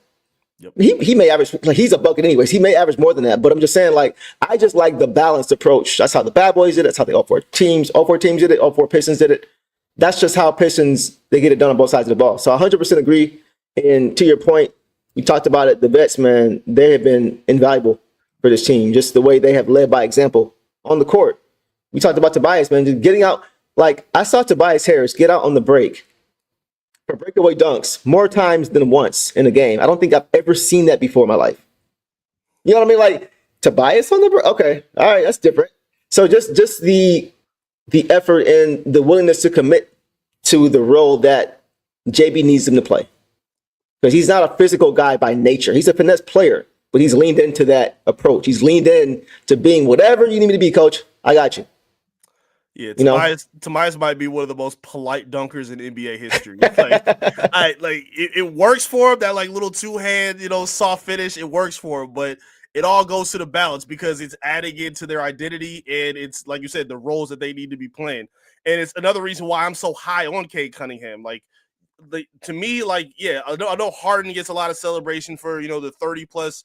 Yep. He may average, like, he's a bucket anyways. He may average more than that, but I'm just saying, like, I just like the balanced approach. That's how the Bad Boys did it. That's how the all four teams did it. All four Pistons did it. That's just how Pistons, they get it done on both sides of the ball. So I 100% agree. And to your point, we talked about it. The vets, man, they have been invaluable for this team. Just the way they have led by example on the court. We talked about Tobias, man, just getting out. Like, I saw Tobias Harris get out on the break for breakaway dunks more times than once in a game. I don't think I've ever seen that before in my life. You know what I mean? Like, Tobias on the break? Okay. All right. That's different. So just the effort and the willingness to commit to the role that JB needs him to play. Because he's not a physical guy by nature. He's a finesse player, but he's leaned into that approach. He's leaned in to being whatever you need me to be, coach. I got you. Yeah, Tobias might be one of the most polite dunkers in NBA history. Like, it works for him, that like little two-hand, soft finish. It works for him, but it all goes to the balance because it's adding into their identity, and it's, like you said, the roles that they need to be playing. And it's another reason why I'm so high on Cade Cunningham. Like, to me, like, yeah, I know Harden gets a lot of celebration for, the 30 plus,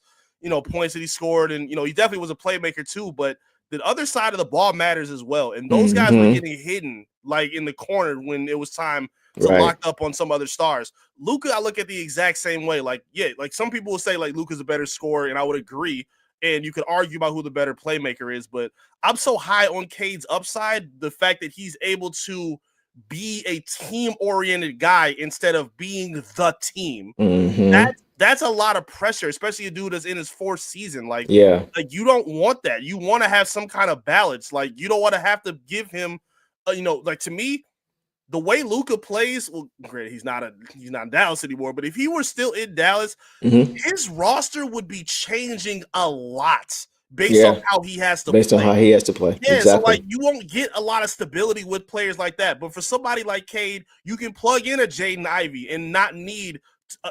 points that he scored. And, he definitely was a playmaker too, but the other side of the ball matters as well. And those guys were getting hidden like in the corner when it was time to lock up on some other stars. Luka, I look at the exact same way. Like, yeah, like some people will say like Luka's a better scorer, and I would agree. And you could argue about who the better playmaker is, but I'm so high on Cade's upside. The fact that he's able to be a team-oriented guy instead of being the team. That's a lot of pressure, especially a dude that's in his 4th season. Like you don't want that. You want to have some kind of balance. Like you don't want to have to give him, like to me, the way Luka plays. Well, great, he's not in Dallas anymore. But if he were still in Dallas, his roster would be changing a lot based on how he has to play. Yeah, exactly. So like you won't get a lot of stability with players like that. But for somebody like Cade, you can plug in a Jaden Ivey and not need,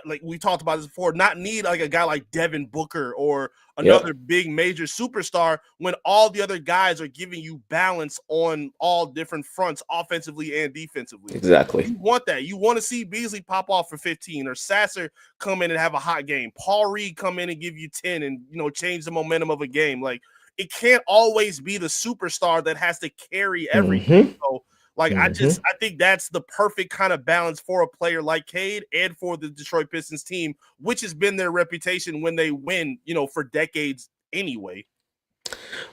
like we talked about this before, not need like a guy like Devin Booker or another big major superstar when all the other guys are giving you balance on all different fronts, offensively and defensively. Exactly. You want that. You want to see Beasley pop off for 15 or Sasser come in and have a hot game. Paul Reed come in and give you 10 and, change the momentum of a game. Like it can't always be the superstar that has to carry everything. So like I think that's the perfect kind of balance for a player like Cade and for the Detroit Pistons team, which has been their reputation when they win, for decades anyway.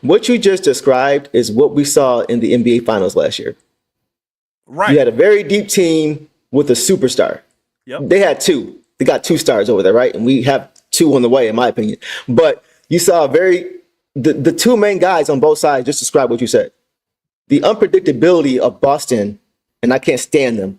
What you just described is what we saw in the NBA Finals last year. Right. You had a very deep team with a superstar. Yep. They had 2. They got 2 stars over there, right? And we have 2 on the way, in my opinion. But you saw the 2 main guys on both sides just describe what you said. The unpredictability of Boston, and I can't stand them,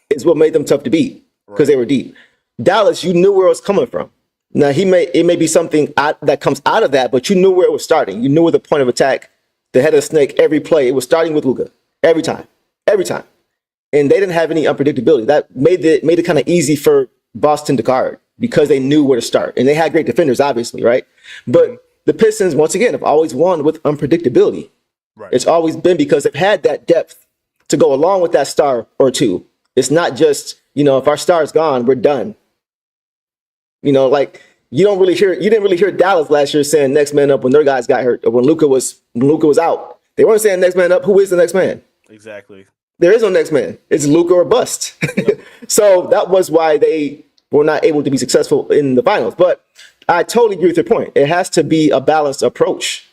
is what made them tough to beat because they were deep. Dallas, you knew where it was coming from. Now, it may be something that comes out of that, but you knew where it was starting. You knew where the point of attack, the head of the snake, every play, it was starting with Luka. Every time. And they didn't have any unpredictability. That made it kind of easy for Boston to guard because they knew where to start. And they had great defenders, obviously, right? But the Pistons, once again, have always won with unpredictability. Right. It's always been because they've had that depth to go along with that star or 2. It's not just, if our star's gone, we're done. Like you didn't really hear Dallas last year saying next man up when their guys got hurt or when Luka was out. They weren't saying next man up. Who is the next man? Exactly. There is no next man. It's Luka or bust. Yep. So that was why they were not able to be successful in the finals. But I totally agree with your point. It has to be a balanced approach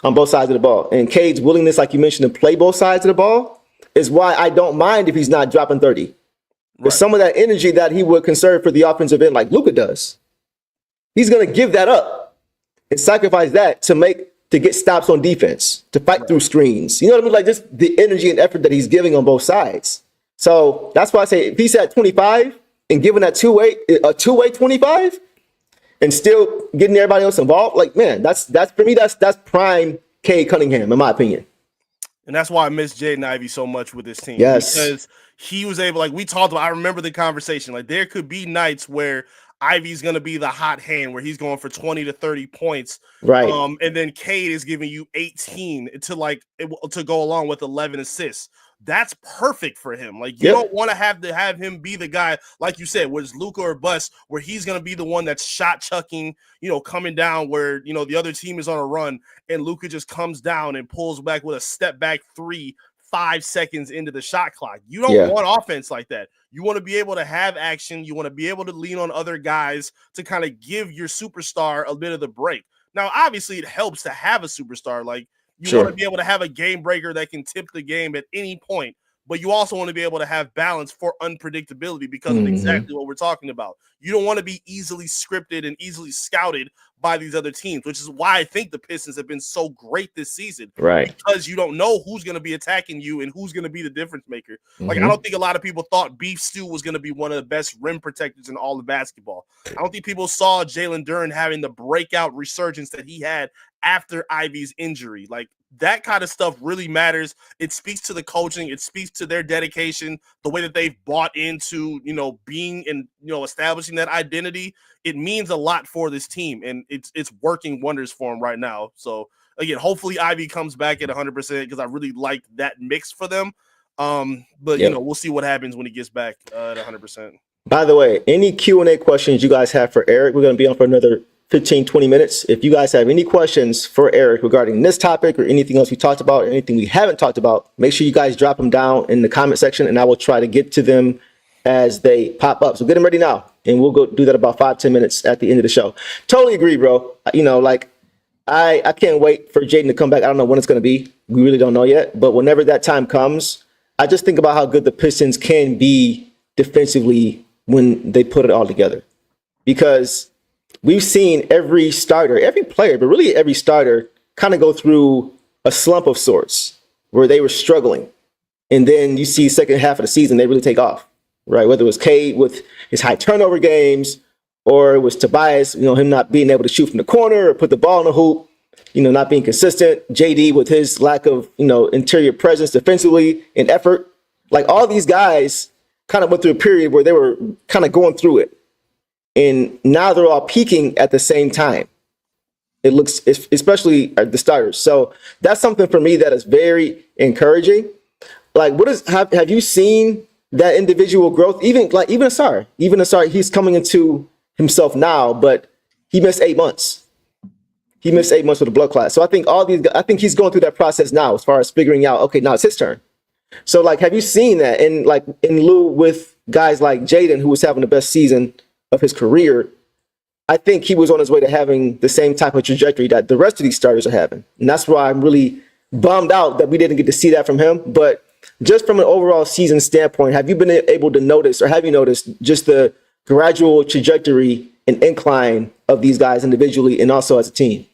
on both sides of the ball. And Cade's willingness, like you mentioned, to play both sides of the ball is why I don't mind if he's not dropping 30. There's some of that energy that he would conserve for the offensive end like Luka does. He's going to give that up and sacrifice that to get stops on defense, to fight through screens. You know what I mean? Like just the energy and effort that he's giving on both sides. So that's why I say if he's at 25 and giving that a two-way 25, and still getting everybody else involved, like, man, that's for me, that's prime Cade Cunningham, in my opinion. And that's why I miss Jaden Ivey so much with this team. Yes. Because he was able, like we talked about, I remember the conversation, like there could be nights where Ivey's going to be the hot hand where he's going for 20 to 30 points. Right. And then Cade is giving you 18 to go along with 11 assists. That's perfect for him. Like you don't want to have him be the guy, like you said, where it's Luka or bust, where he's going to be the one that's shot chucking, coming down where, the other team is on a run and Luka just comes down and pulls back with a step back 3, 5 seconds into the shot clock. You don't want offense like that. You want to be able to have action. You want to be able to lean on other guys to kind of give your superstar a bit of the break. Now, obviously, it helps to have a superstar. Like you want to be able to have a game breaker that can tip the game at any point. But you also want to be able to have balance for unpredictability because of exactly what we're talking about. You don't want to be easily scripted and easily scouted by these other teams, which is why I think the Pistons have been so great this season. Right. Because you don't know who's going to be attacking you and who's going to be the difference maker. Like, I don't think a lot of people thought Beef Stew was going to be one of the best rim protectors in all of basketball. I don't think people saw Jalen Duren having the breakout resurgence that he had after Ivey's injury. Like, that kind of stuff really matters. It speaks to the coaching. It speaks to their dedication, the way that they've bought into, being and, establishing that identity. It means a lot for this team, and it's working wonders for them right now. So, again, hopefully Ivey comes back at 100% because I really like that mix for them. But, we'll see what happens when he gets back at 100%. By the way, any Q&A questions you guys have for Eric, we're going to be on for another 15, 20 minutes. If you guys have any questions for Eric regarding this topic or anything else we talked about, or anything we haven't talked about, make sure you guys drop them down in the comment section, and I will try to get to them as they pop up. So get them ready now, and we'll go do that about 5-10 minutes at the end of the show. Totally agree, bro. You know, like I can't wait for Jaden to come back. I don't know when it's going to be. We really don't know yet. But whenever that time comes, I just think about how good the Pistons can be defensively when they put it all together. Because we've seen every starter, every player, but really every starter kind of go through a slump of sorts where they were struggling. And then you see second half of the season, they really take off, right? Whether it was Cade with his high turnover games, or it was Tobias, you know, him not being able to shoot from the corner or put the ball in the hoop, you know, not being consistent. JD with his lack of, you know, interior presence defensively and effort. Like all these guys kind of went through a period where they were kind of going through it. And now they're all peaking at the same time. It looks, especially the starters. So that's something for me that is very encouraging. Like, have you seen that individual growth? Even Asar, he's coming into himself now, but he missed 8 months. He missed 8 months with a blood clot. So I think he's going through that process now as far as figuring out, okay, now it's his turn. So like, have you seen that? And like in lieu with guys like Jaden, who was having the best season of his career, I think he was on his way to having the same type of trajectory that the rest of these starters are having. And that's why I'm really bummed out that we didn't get to see that from him. But just from an overall season standpoint, have you been able to notice, or have you noticed just the gradual trajectory and incline of these guys individually and also as a team?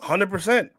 100%.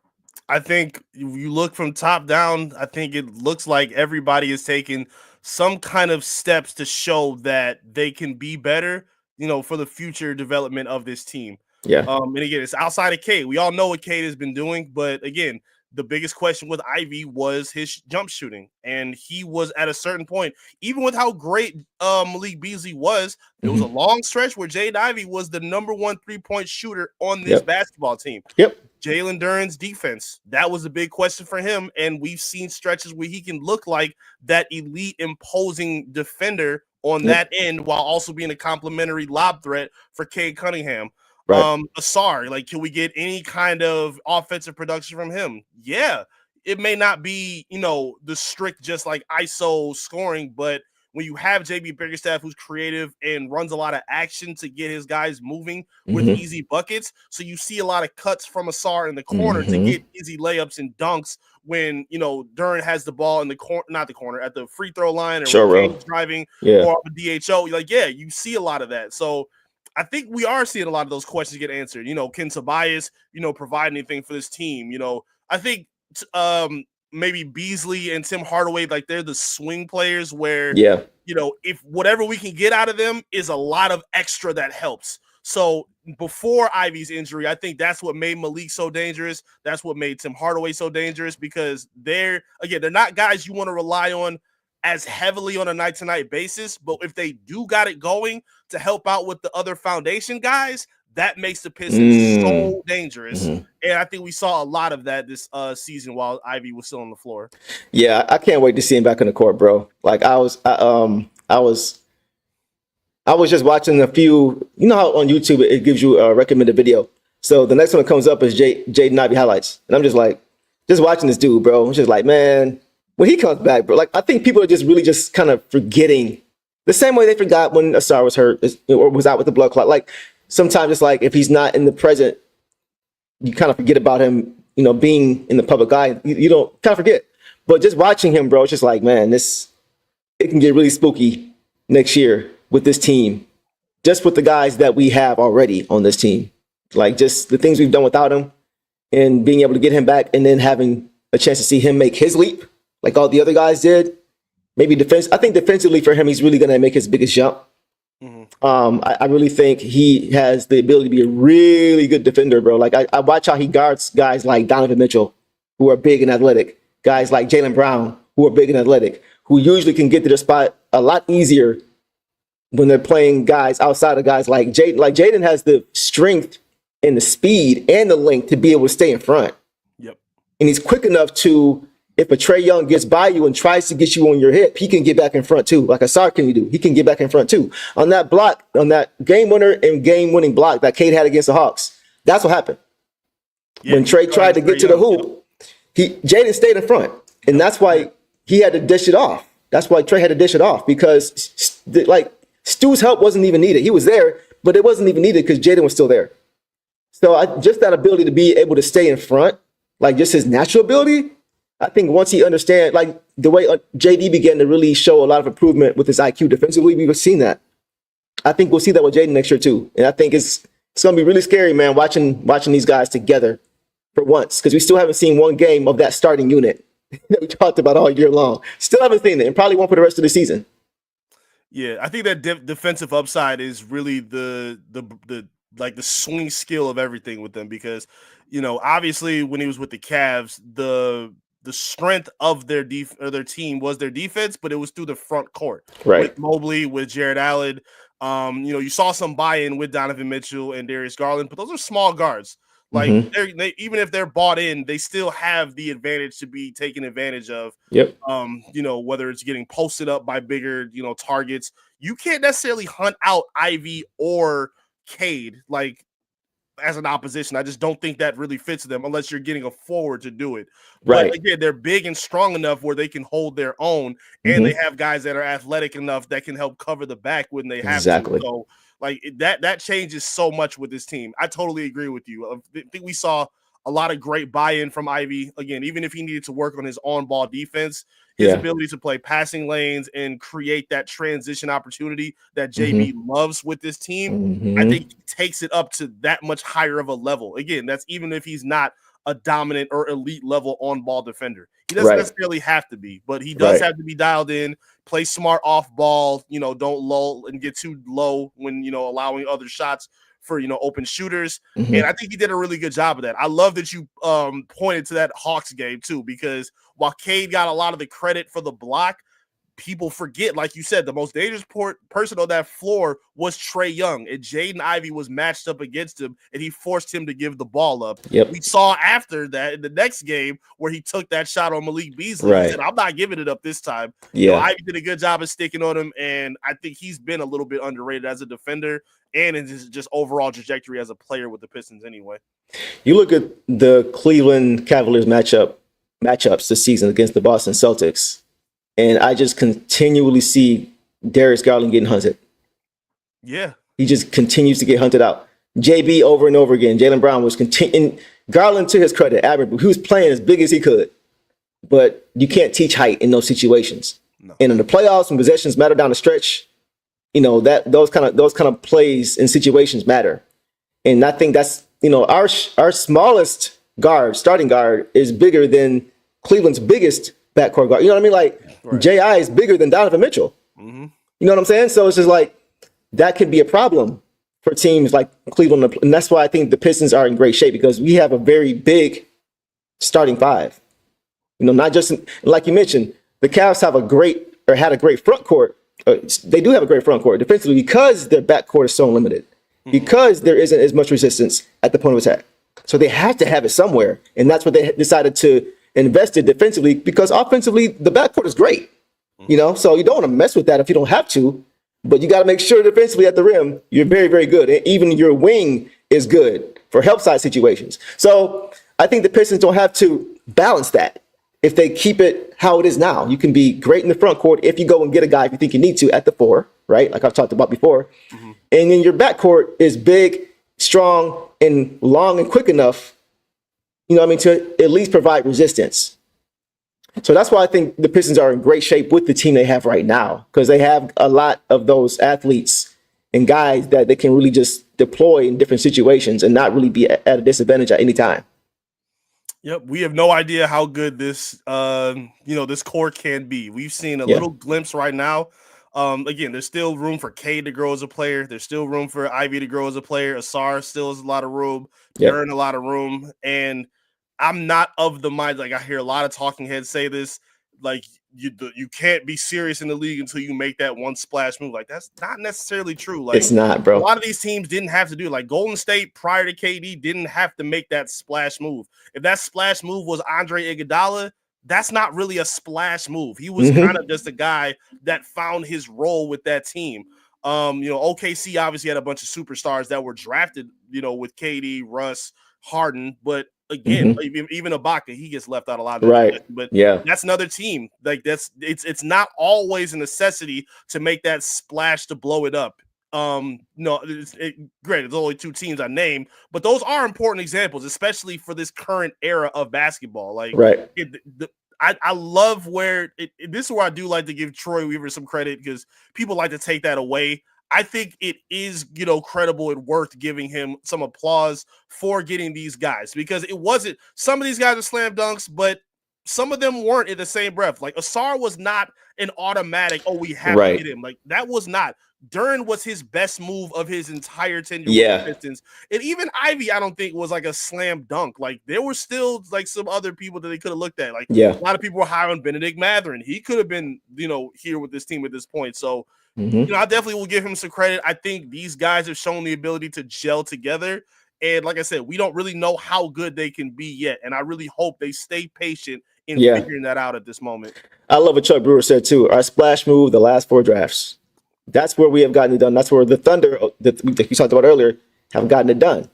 I think you look from top down, I think it looks like everybody is taking some kind of steps to show that they can be better, you know, for the future development of this team. Yeah. And again, it's outside of Cade. We all know what Cade has been doing, but again, the biggest question with Ivy was his jump shooting. And he was at a certain point, even with how great Malik Beasley was, there was a long stretch where Jaden Ivey was the number 1 3-point shooter on this basketball team. Yep. Jalen Duren's defense, that was a big question for him. And we've seen stretches where he can look like that elite imposing defender on that end while also being a complimentary lob threat for Cade Cunningham. Right. Asar, like, can we get any kind of offensive production from him? Yeah, it may not be, you know, the strict just like ISO scoring, but when you have JB Bickerstaff, who's creative and runs a lot of action to get his guys moving with easy buckets, so you see a lot of cuts from Asar in the corner to get easy layups and dunks when, you know, Duren has the ball in the corner, not the corner, at the free throw line, or when driving or a DHO. Like, yeah, you see a lot of that. So I think we are seeing a lot of those questions get answered. You know, can Tobias, you know, provide anything for this team? You know, I think maybe Beasley and Tim Hardaway, like, they're the swing players where, you know, if whatever we can get out of them is a lot of extra, that helps. So before Ivy's injury, I think that's what made Malik so dangerous. That's what made Tim Hardaway so dangerous, because they're not guys you want to rely on as heavily on a night-to-night basis, but if they do got it going to help out with the other foundation guys, that makes the Pistons so dangerous. And I think we saw a lot of that this season while Ivy was still on the floor. Yeah, I can't wait to see him back on the court, bro. Like I was just watching a few. You know how on YouTube it gives you a recommended video. So the next one that comes up is Jaden Ivey highlights, and I'm just like, just watching this dude, bro. I'm just like, man, when he comes back, bro. Like, I think people are just really just kind of forgetting the same way they forgot when Asar was hurt or was out with the blood clot. Like, sometimes it's like if he's not in the present, you kind of forget about him, you know, being in the public eye. You don't kind of forget. But just watching him, bro, it's just like, man, it can get really spooky next year with this team, just with the guys that we have already on this team. Like, just the things we've done without him and being able to get him back and then having a chance to see him make his leap like all the other guys did. Maybe I think defensively for him, he's really going to make his biggest jump. I really think he has the ability to be a really good defender, bro. Like, I watch how he guards guys like Donovan Mitchell, who are big and athletic, guys like Jaylen Brown, who are big and athletic, who usually can get to the spot a lot easier when they're playing guys outside of guys like Jaden. Like, Jaden has the strength and the speed and the length to be able to stay in front. Yep. And he's quick enough to if a Trae Young gets by you and tries to get you on your hip, he can get back in front too. Like Asar can do. He can get back in front too. On that block, on that game winner and game winning block that Cade had against the Hawks, that's what happened. Yeah, when Trae tried to get to the hoop, Jaden stayed in front. And that's why he had to dish it off. That's why Trae had to dish it off, because like Stu's help wasn't even needed. He was there, but it wasn't even needed because Jaden was still there. So just that ability to be able to stay in front, like just his natural ability, I think once he understands, like the way JD began to really show a lot of improvement with his IQ defensively, we've seen that. I think we'll see that with Jaden next year too. And I think it's going to be really scary, man, watching these guys together for once, because we still haven't seen one game of that starting unit that we talked about all year long. Still haven't seen it, and probably won't for the rest of the season. Yeah, I think that defensive upside is really the swing skill of everything with them, because, you know, obviously when he was with the Cavs, the strength of their team was their defense, but it was through the front court, right? With Mobley, with Jared Allen. You know, you saw some buy-in with Donovan Mitchell and Darius Garland, but those are small guards. Like they even if they're bought in, they still have the advantage to be taken advantage of. Yep. You know, whether it's getting posted up by bigger, you know, targets. You can't necessarily hunt out Ivy or Cade like as an opposition. I just don't think that really fits them unless you're getting a forward to do it. Right. But again, they're big and strong enough where they can hold their own, and they have guys that are athletic enough that can help cover the back when they have to. So like that changes so much with this team. I totally agree with you. I think we saw a lot of great buy-in from Ivy. Again, even if he needed to work on his on-ball defense, his ability to play passing lanes and create that transition opportunity that JB loves with this team, I think he takes it up to that much higher of a level. Again, that's even if he's not a dominant or elite level on-ball defender. He doesn't necessarily have to be, but he does have to be dialed in, play smart off ball, you know, don't lull and get too low when, you know, allowing other shots for, you know, open shooters. And I think he did a really good job of that. I love that you pointed to that Hawks game too, because while Cade got a lot of the credit for the block, people forget, like you said, the most dangerous person on that floor was Trae Young, and Jaden Ivey was matched up against him, and he forced him to give the ball up. We saw after that in the next game where he took that shot on Malik Beasley. He said, I'm not giving it up this time. You know, Ivey did a good job of sticking on him, and I think he's been a little bit underrated as a defender and in his just overall trajectory as a player with the Pistons anyway. You look at the Cleveland Cavaliers matchups this season against the Boston Celtics, and I just continually see Darius Garland getting hunted. Yeah. He just continues to get hunted out. JB over and over again. Jaylen Brown was continuing. Garland, to his credit, he was playing as big as he could. But you can't teach height in those situations. No. And in the playoffs, when possessions matter down the stretch, you know, that those kind of plays and situations matter. And I think that's, you know, our smallest guard, starting guard, is bigger than Cleveland's biggest backcourt guard. You know what I mean? Like J.I. is bigger than Donovan Mitchell. You know what I'm saying? So it's just like that could be a problem for teams like Cleveland. And that's why I think the Pistons are in great shape, because we have a very big starting five. You know, not just like you mentioned, the Cavs had a great front court. They do have a great front court defensively because their backcourt is so limited, because there isn't as much resistance at the point of attack. So they have to have it somewhere. And that's what they decided to invest in defensively, because offensively, the backcourt is great. You know, so you don't want to mess with that if you don't have to, but you got to make sure defensively at the rim, you're very, very good. And even your wing is good for help side situations. So I think the Pistons don't have to balance that. If they keep it how it is now, you can be great in the front court if you go and get a guy if you think you need to at the 4, right? Like I've talked about before. And then your backcourt is big, strong, and long and quick enough, you know what I mean, to at least provide resistance. So that's why I think the Pistons are in great shape with the team they have right now, because they have a lot of those athletes and guys that they can really just deploy in different situations and not really be at a disadvantage at any time. Yep, we have no idea how good this, this core can be. We've seen a little glimpse right now. Again, there's still room for Cade to grow as a player. There's still room for Ivy to grow as a player. Asar still has a lot of room. Aaron a lot of room. And I'm not of the mind, like I hear a lot of talking heads say this, like you can't be serious in the league until you make that one splash move. Like that's not necessarily true. Like it's not, bro. A lot of these teams didn't have to do it. Like Golden State prior to KD didn't have to make that splash move. If that splash move was Andre Iguodala, that's not really a splash move. He was kind of just a guy that found his role with that team. OKC obviously had a bunch of superstars that were drafted, with KD, Russ, Harden, but again, even Ibaka, he gets left out a lot of right. But yeah, that's another team. Like it's not always a necessity to make that splash to blow it up. No, great. There's only 2 teams I named, but those are important examples, especially for this current era of basketball. Like, right. I love where this is where I do like to give Troy Weaver some credit, because people like to take that away. I think it is, credible and worth giving him some applause for getting these guys, because it wasn't, some of these guys are slam dunks, but some of them weren't in the same breath. Like Asar was not an automatic, we have to get him. Like that was not. Duren was his best move of his entire tenure with the Pistons. And even Ivy, I don't think was like a slam dunk. Like there were still like some other people that they could have looked at. Like a lot of people were high on Benedict Mathurin. He could have been, here with this team at this point. So, I definitely will give him some credit. I think these guys have shown the ability to gel together. And like I said, we don't really know how good they can be yet. And I really hope they stay patient in figuring that out at this moment. I love what Chuck Brewer said too. Our splash move, the last 4 drafts. That's where we have gotten it done. That's where the Thunder that you talked about earlier have gotten it done.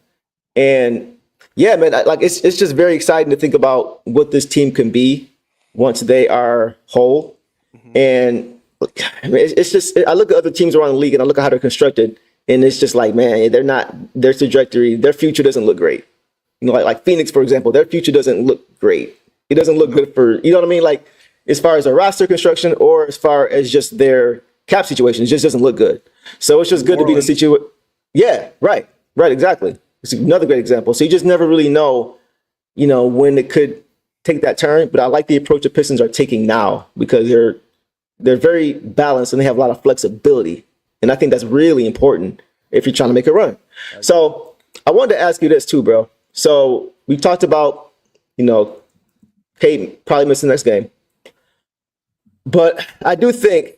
And yeah, man, it's just very exciting to think about what this team can be once they are whole. And it's just, I look at other teams around the league and I look at how they're constructed, and it's just like, man, their trajectory, their future doesn't look great. Like Phoenix, for example, their future doesn't look great. It doesn't look good for, you know what I mean? Like as far as their roster construction or as far as just their cap situation, it just doesn't look good. So it's just good to be in a situation. Yeah, right, exactly. It's another great example. So you just never really know, when it could take that turn. But I like the approach the Pistons are taking now, because they're very balanced and they have a lot of flexibility. And I think that's really important if you're trying to make a run. So I wanted to ask you this too, bro. So we talked about, Peyton probably missing the next game. But I do think,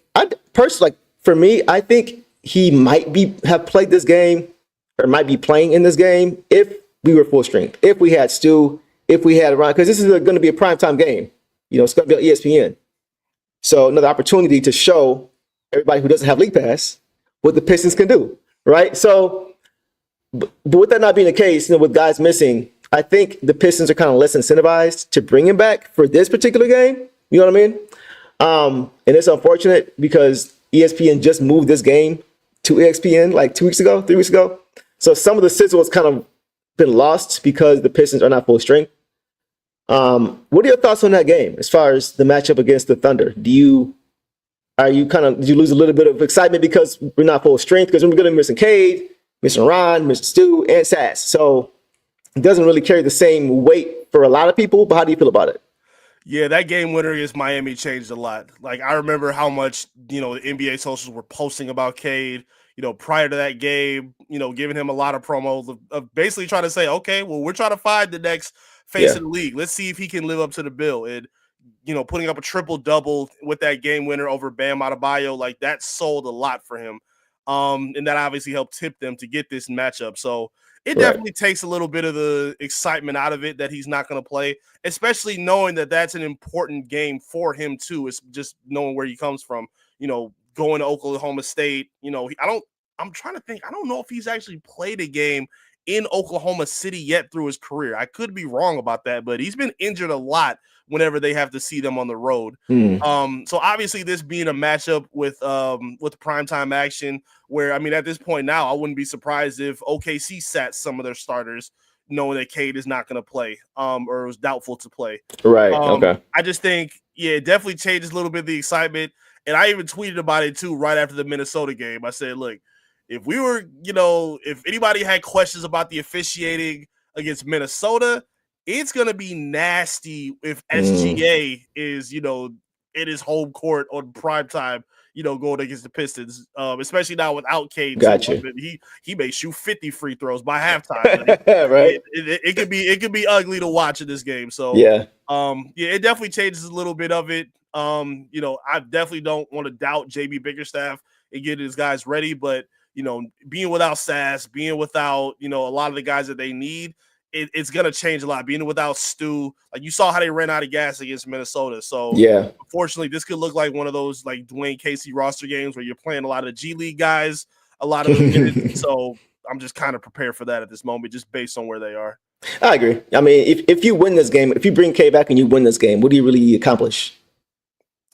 personally, for me, I think he might have played this game or might be playing in this game if we were full strength, if we had Stu, if we had Ron, because this is going to be a primetime game. It's going to be on ESPN. So another opportunity to show everybody who doesn't have League Pass what the Pistons can do, right? So, but with that not being the case, with guys missing, I think the Pistons are kind of less incentivized to bring him back for this particular game. You know what I mean? And it's unfortunate because ESPN just moved this game to ESPN like 3 weeks ago. So some of the sizzle has kind of been lost because the Pistons are not full strength. What are your thoughts on that game as far as the matchup against the Thunder? Did you lose a little bit of excitement because we're not full strength? Because we're going to be missing Cade, missing Ron, missing Stu, and Sass. So it doesn't really carry the same weight for a lot of people. But how do you feel about it? Yeah, that game winner against Miami changed a lot. Like, I remember how much, the NBA socials were posting about Cade, prior to that game, giving him a lot of promos of basically trying to say, okay, well, we're trying to find the next face of the league. Let's see if he can live up to the bill. And, putting up a triple-double with that game winner over Bam Adebayo, like that sold a lot for him. And that obviously helped tip them to get this matchup. So it definitely takes a little bit of the excitement out of it that he's not going to play, especially knowing that that's an important game for him too. It's just knowing where he comes from, going to Oklahoma State. I'm trying to think. I don't know if he's actually played a game in Oklahoma City yet through his career. I could be wrong about that, but he's been injured a lot whenever they have to see them on the road. So obviously this being a matchup with primetime action, where, at this point now, I wouldn't be surprised if OKC sat some of their starters knowing that Cade is not going to play, or was doubtful to play. Right. Okay. I just think, it definitely changes a little bit of the excitement. And I even tweeted about it too, right after the Minnesota game. I said, look, if we were, if anybody had questions about the officiating against Minnesota, it's going to be nasty if SGA is, in his home court on primetime, going against the Pistons, especially now without Cade. Gotcha. He may shoot 50 free throws by halftime. Like, right. It could be ugly to watch in this game. So it definitely changes a little bit of it. I definitely don't want to doubt JB Bickerstaff and getting his guys ready, but being without Sass, being without, a lot of the guys that they need, it's going to change a lot. Being without Stu, like you saw how they ran out of gas against Minnesota. So Yeah. unfortunately, this could look like one of those like Dwayne Casey roster games where you're playing a lot of G League guys, a lot of the minutes. So I'm just kind of prepared for that at this moment, just based on where they are. I agree. I mean, if you win this game, if you bring K back and you win this game, what do you really accomplish?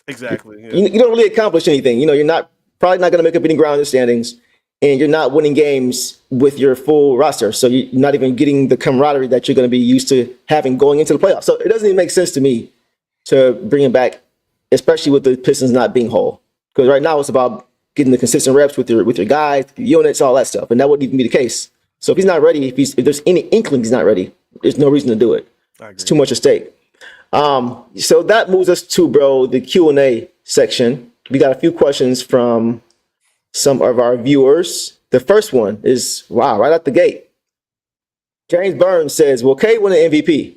Exactly. Yeah. You don't really accomplish anything. You're probably not going to make up any ground in the standings, and you're not winning games with your full roster. So you're not even getting the camaraderie that you're going to be used to having going into the playoffs. So it doesn't even make sense to me to bring him back, especially with the Pistons not being whole. Because right now it's about getting the consistent reps with your guys, units, all that stuff, and that wouldn't even be the case. So if he's not ready, if there's any inkling he's not ready, there's no reason to do it. It's too much at stake. So that moves us to, the Q&A section. We got a few questions from some of our viewers. The first one is, right out the gate. James Burns says, will K win an MVP?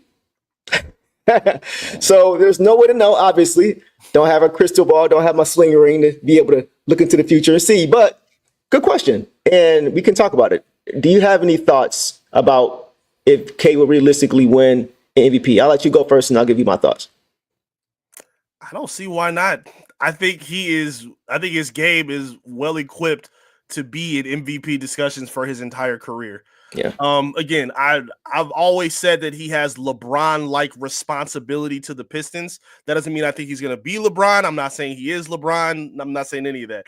So there's no way to know, obviously. Don't have a crystal ball, don't have my sling ring to be able to look into the future and see. But good question, and we can talk about it. Do you have any thoughts about if K will realistically win an MVP? I'll let you go first, and I'll give you my thoughts. I don't see why not. I think his game is well equipped to be in MVP discussions for his entire career. Yeah. Again, I've always said that he has LeBron-like responsibility to the Pistons. That doesn't mean I think he's going to be LeBron. I'm not saying he is LeBron. I'm not saying any of that.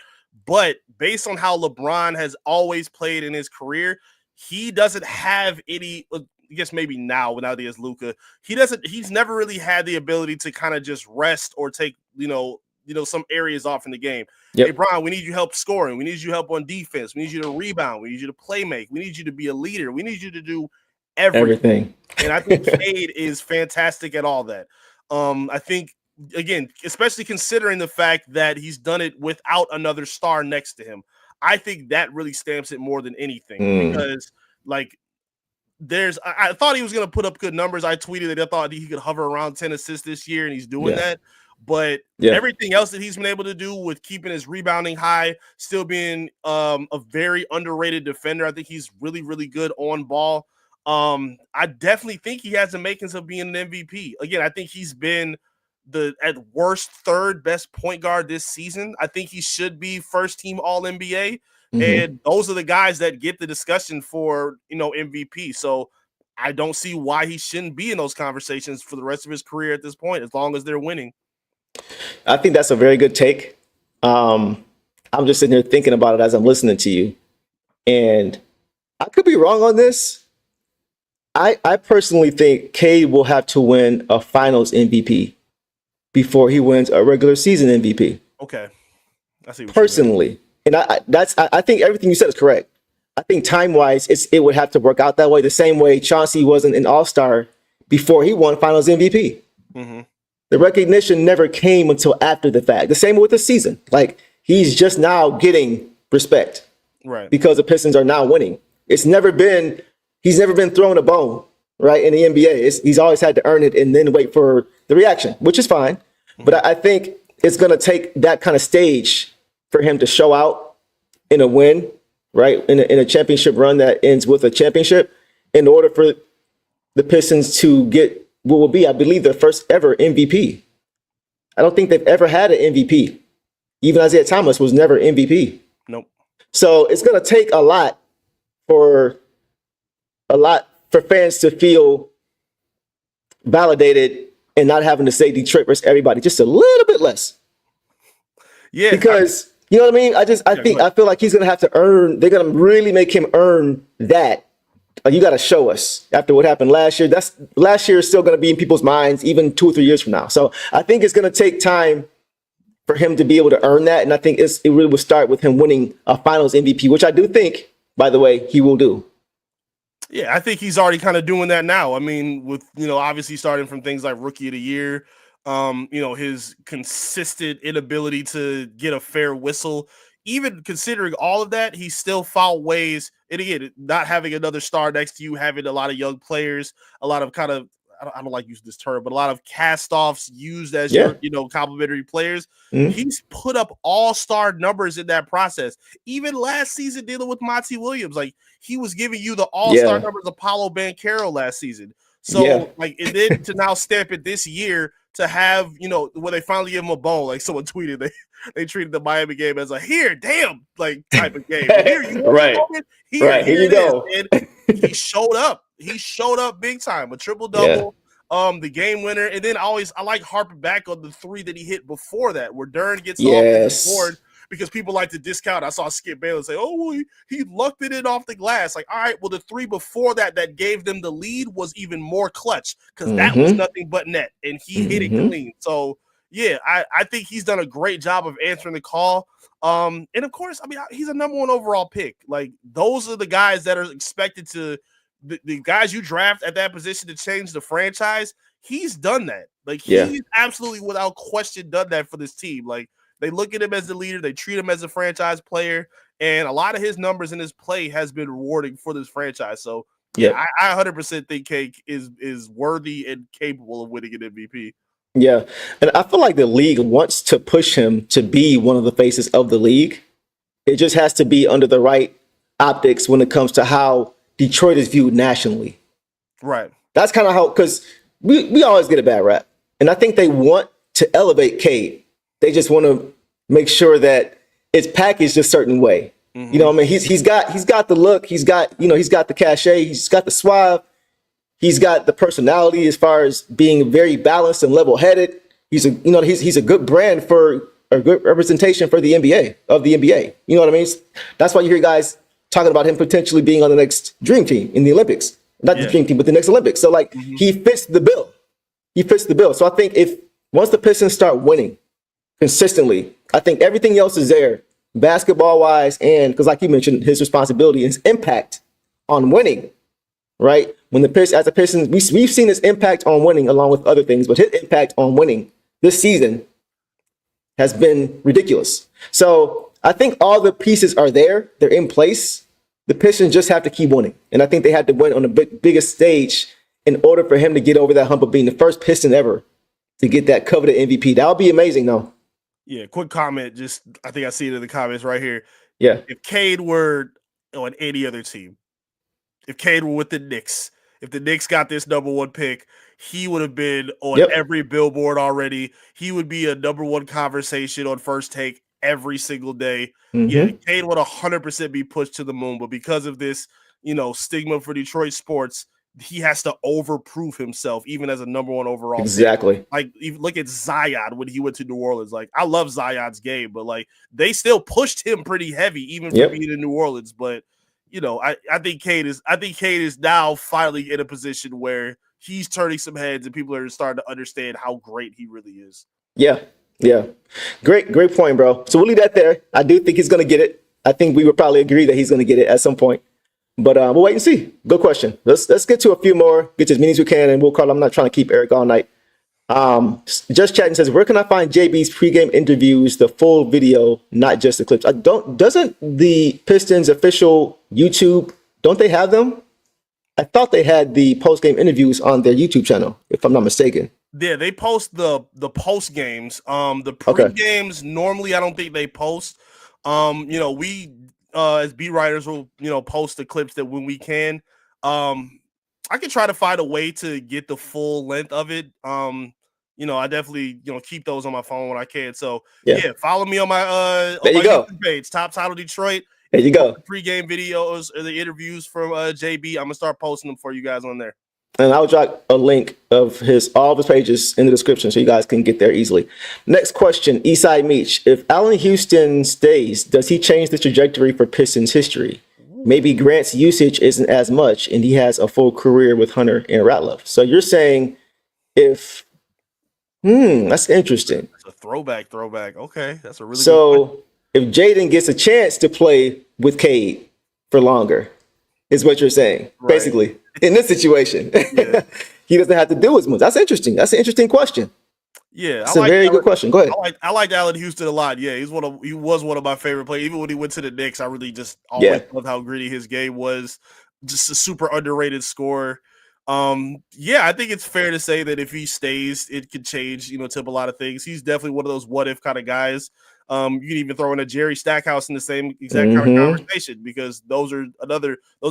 But based on how LeBron has always played in his career, he doesn't have any. I guess maybe now that he has Luka, he's never really had the ability to kind of just rest or take some areas off in the game. Yep. Hey, Brian, we need you help scoring. We need you help on defense. We need you to rebound. We need you to play make. We need you to be a leader. We need you to do everything. And I think Cade is fantastic at all that. I think, again, especially considering the fact that he's done it without another star next to him, I think that really stamps it more than anything because, I thought he was going to put up good numbers. I tweeted that I thought he could hover around 10 assists this year, and he's doing that. But everything else that he's been able to do with keeping his rebounding high, still being a very underrated defender, I think he's really, really good on ball. I definitely think he has the makings of being an MVP. Again, I think he's been at worst third best point guard this season. I think he should be first team All-NBA. And those are the guys that get the discussion for, MVP. So I don't see why he shouldn't be in those conversations for the rest of his career at this point, as long as they're winning. I think that's a very good take. I'm just sitting here thinking about it as I'm listening to you. And I could be wrong on this. I personally think Cade will have to win a finals MVP before he wins a regular season MVP. Okay. I see what personally. And I think everything you said is correct. I think time-wise, it would have to work out that way, the same way Chauncey wasn't an all-star before he won finals MVP. The recognition never came until after the fact. The same with the season. Like, he's just now getting respect. Right. Because the Pistons are now winning. He's never been thrown a bone, right, in the NBA. He's always had to earn it and then wait for the reaction, which is fine. But I think it's going to take that kind of stage for him to show out in a win, right, in a championship run that ends with a championship, in order for the Pistons to get what will be, I believe, their first ever MVP. I don't think they've ever had an MVP. Even Isaiah Thomas was never MVP. Nope. So it's going to take a lot for fans to feel validated and not having to say Detroit versus everybody, just a little bit less. Yeah. Because you know what I mean? I feel like he's going to have to earn, they're going to really make him earn that. Like, you got to show us after what happened last year. Last year is still going to be in people's minds, even 2 or 3 years from now. So I think it's going to take time for him to be able to earn that. And I think it really will start with him winning a finals MVP, which I do think, by the way, he will do. Yeah, I think he's already kind of doing that now. I mean, with, obviously starting from things like Rookie of the Year, his consistent inability to get a fair whistle, even considering all of that, he still found ways. And again, not having another star next to you, having a lot of young players, a lot of kind of, I don't like using this term, but a lot of cast-offs used as Yeah. your complimentary players. Mhm. He's put up all-star numbers in that process. Even last season, dealing with Monty Williams, like he was giving you the all-star numbers of Paolo Banchero last season. So like, and then to now stamp it this year to have, when they finally give him a bone, like someone tweeted, they treated the Miami game as a here, damn, like type of game. But here, you want Right. a moment? Here you it go. is. And he showed up. He showed up big time. A triple-double, the game winner. And then I like harping back on the 3 that he hit before that, where Dern gets off the board, because people like to discount. I saw Skip Bayless say, oh, well, he lucked it in off the glass. Like, all right, well, the 3 before that gave them the lead was even more clutch, because that was nothing but net, and he hit it clean. So, yeah, I think he's done a great job of answering the call. And, of course, I mean, he's a number 1 overall pick. Like, those are the guys that are expected to the guys you draft at that position to change the franchise. He's done that. Like, he's absolutely, without question, done that for this team. Like, they look at him as the leader. They treat him as a franchise player. And a lot of his numbers in his play has been rewarding for this franchise. So, I 100% think Cake is worthy and capable of winning an MVP. Yeah. And I feel like the league wants to push him to be one of the faces of the league. It just has to be under the right optics when it comes to how Detroit is viewed nationally. Right. That's kind of how, because we always get a bad rap. And I think they want to elevate Cade. They just want to make sure that it's packaged a certain way. You know what I mean? He's got the look, he's got the cachet, he's got the suave, he's got the personality as far as being very balanced and level-headed. He's a good brand for a good representation for the NBA, of the NBA. You know what I mean? That's why you hear guys talking about him potentially being on the next dream team in the Olympics. Not the dream team, but the next Olympics. So like he fits the bill. So I think once the Pistons start winning consistently, I think everything else is there, basketball wise, and because like you mentioned, his responsibility and his impact on winning, right? As a Pistons, we've seen his impact on winning along with other things, but his impact on winning this season has been ridiculous. So I think all the pieces are there. They're in place. The Pistons just have to keep winning. And I think they had to win on the biggest stage in order for him to get over that hump of being the first Piston ever to get that coveted MVP. That would be amazing, though. Yeah, quick comment. I think I see it in the comments right here. Yeah. If Cade were on any other team, if Cade were with the Knicks, if the Knicks got this number 1 pick, he would have been on every billboard already. He would be a number 1 conversation on First Take every single day. Yeah, Cade would 100% be pushed to the moon, but because of this, stigma for Detroit sports, he has to overprove himself, even as a number 1 overall. Exactly. Pick. Like, even look at Zion when he went to New Orleans. Like, I love Zion's game, but like they still pushed him pretty heavy, even for being in New Orleans. But I think Cade is now finally in a position where he's turning some heads and people are starting to understand how great he really is. Yeah. Great point, bro. So we'll leave that there. I do think he's going to get it. I think we would probably agree that he's going to get it at some point. But we'll wait and see. Good question. Let's get to a few more, get to as many as we can, and we'll call. I'm not trying to keep Eric all night. Just chatting says, where can I find JB's pregame interviews, the full video, not just the clips? Doesn't the Pistons official YouTube, don't they have them? I thought they had the postgame interviews on their YouTube channel, if I'm not mistaken. Yeah, they post the post games. The pre games normally I don't think they post. We as beat writers will post the clips that when we can. I can try to find a way to get the full length of it. I definitely keep those on my phone when I can. So follow me on my YouTube page, Top Title Detroit. There you go. Pre-game videos or the interviews from JB. I'm gonna start posting them for you guys on there. And I'll drop a link of all of his pages in the description so you guys can get there easily. Next question, Eastside Meach. If Allen Houston stays, does he change the trajectory for Pistons history? Maybe Grant's usage isn't as much and he has a full career with Hunter and Ratliff. So you're saying if that's interesting. That's a throwback. Okay, that's a really good point. If Jaden gets a chance to play with Cade for longer, is what you're saying, basically, in this situation. He doesn't have to do as much. That's interesting. That's an interesting question. Yeah, it's a very good question. Go ahead. I like Allen Houston a lot. Yeah, he was one of my favorite players. Even when he went to the Knicks, I really just always loved how gritty his game was. Just a super underrated scorer. Yeah, I think it's fair to say that if he stays, it could change, tip a lot of things. He's definitely one of those what if kind of guys. You can even throw in a Jerry Stackhouse in the same exact kind of conversation because those are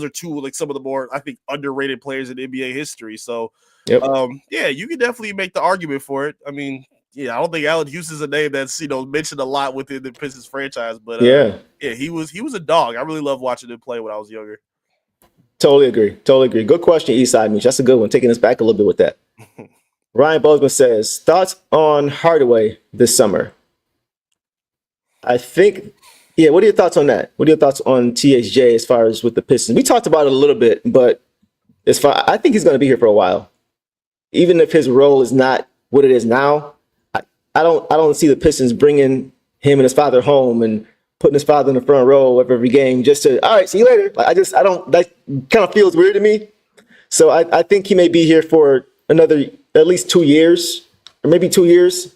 two like some of the more I think underrated players in NBA history. So, Yep. yeah, you can definitely make the argument for it. I mean, yeah, I don't think Allen Houston's a name that's mentioned a lot within the Pistons franchise, but Yeah. yeah, he was a dog. I really loved watching him play when I was younger. Totally agree. Totally agree. Good question, Eastside Mitch. That's a good one. Taking us back a little bit with that. Ryan Bozeman says, thoughts on Hardaway this summer? I think, yeah, what are your thoughts on that? What are your thoughts on THJ as far as with the Pistons? We talked about it a little bit, but I think he's going to be here for a while. Even if his role is not what it is now, I don't see the Pistons bringing him and his father home and putting his father in the front row of every game just to, all right, see you later. Like, that kind of feels weird to me. So I think he may be here for another, at least 2 years, or maybe 2 years,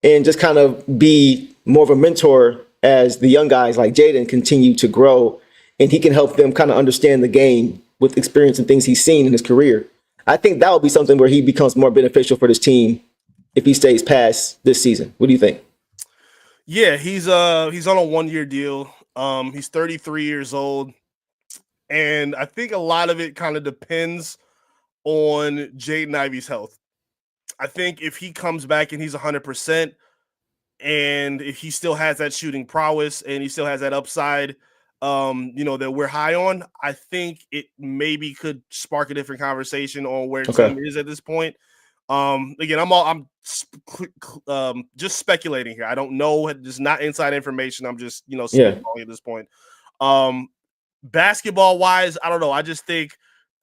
and just kind of be more of a mentor as the young guys like Jaden continue to grow, and he can help them kind of understand the game with experience and things he's seen in his career. I think that will be something where he becomes more beneficial for this team if he stays past this season. What do you think? Yeah, he's on a 1-year deal. He's 33 years old, and I think a lot of it kind of depends on Jaden Ivey's health. I think if he comes back and he's 100%, and if he still has that shooting prowess and he still has that upside, that we're high on, I think it maybe could spark a different conversation on where Tim is at this point. Again, I'm just speculating here. I don't know. It's not inside information. I'm just, spitballing at this point. Basketball wise, I don't know. I just think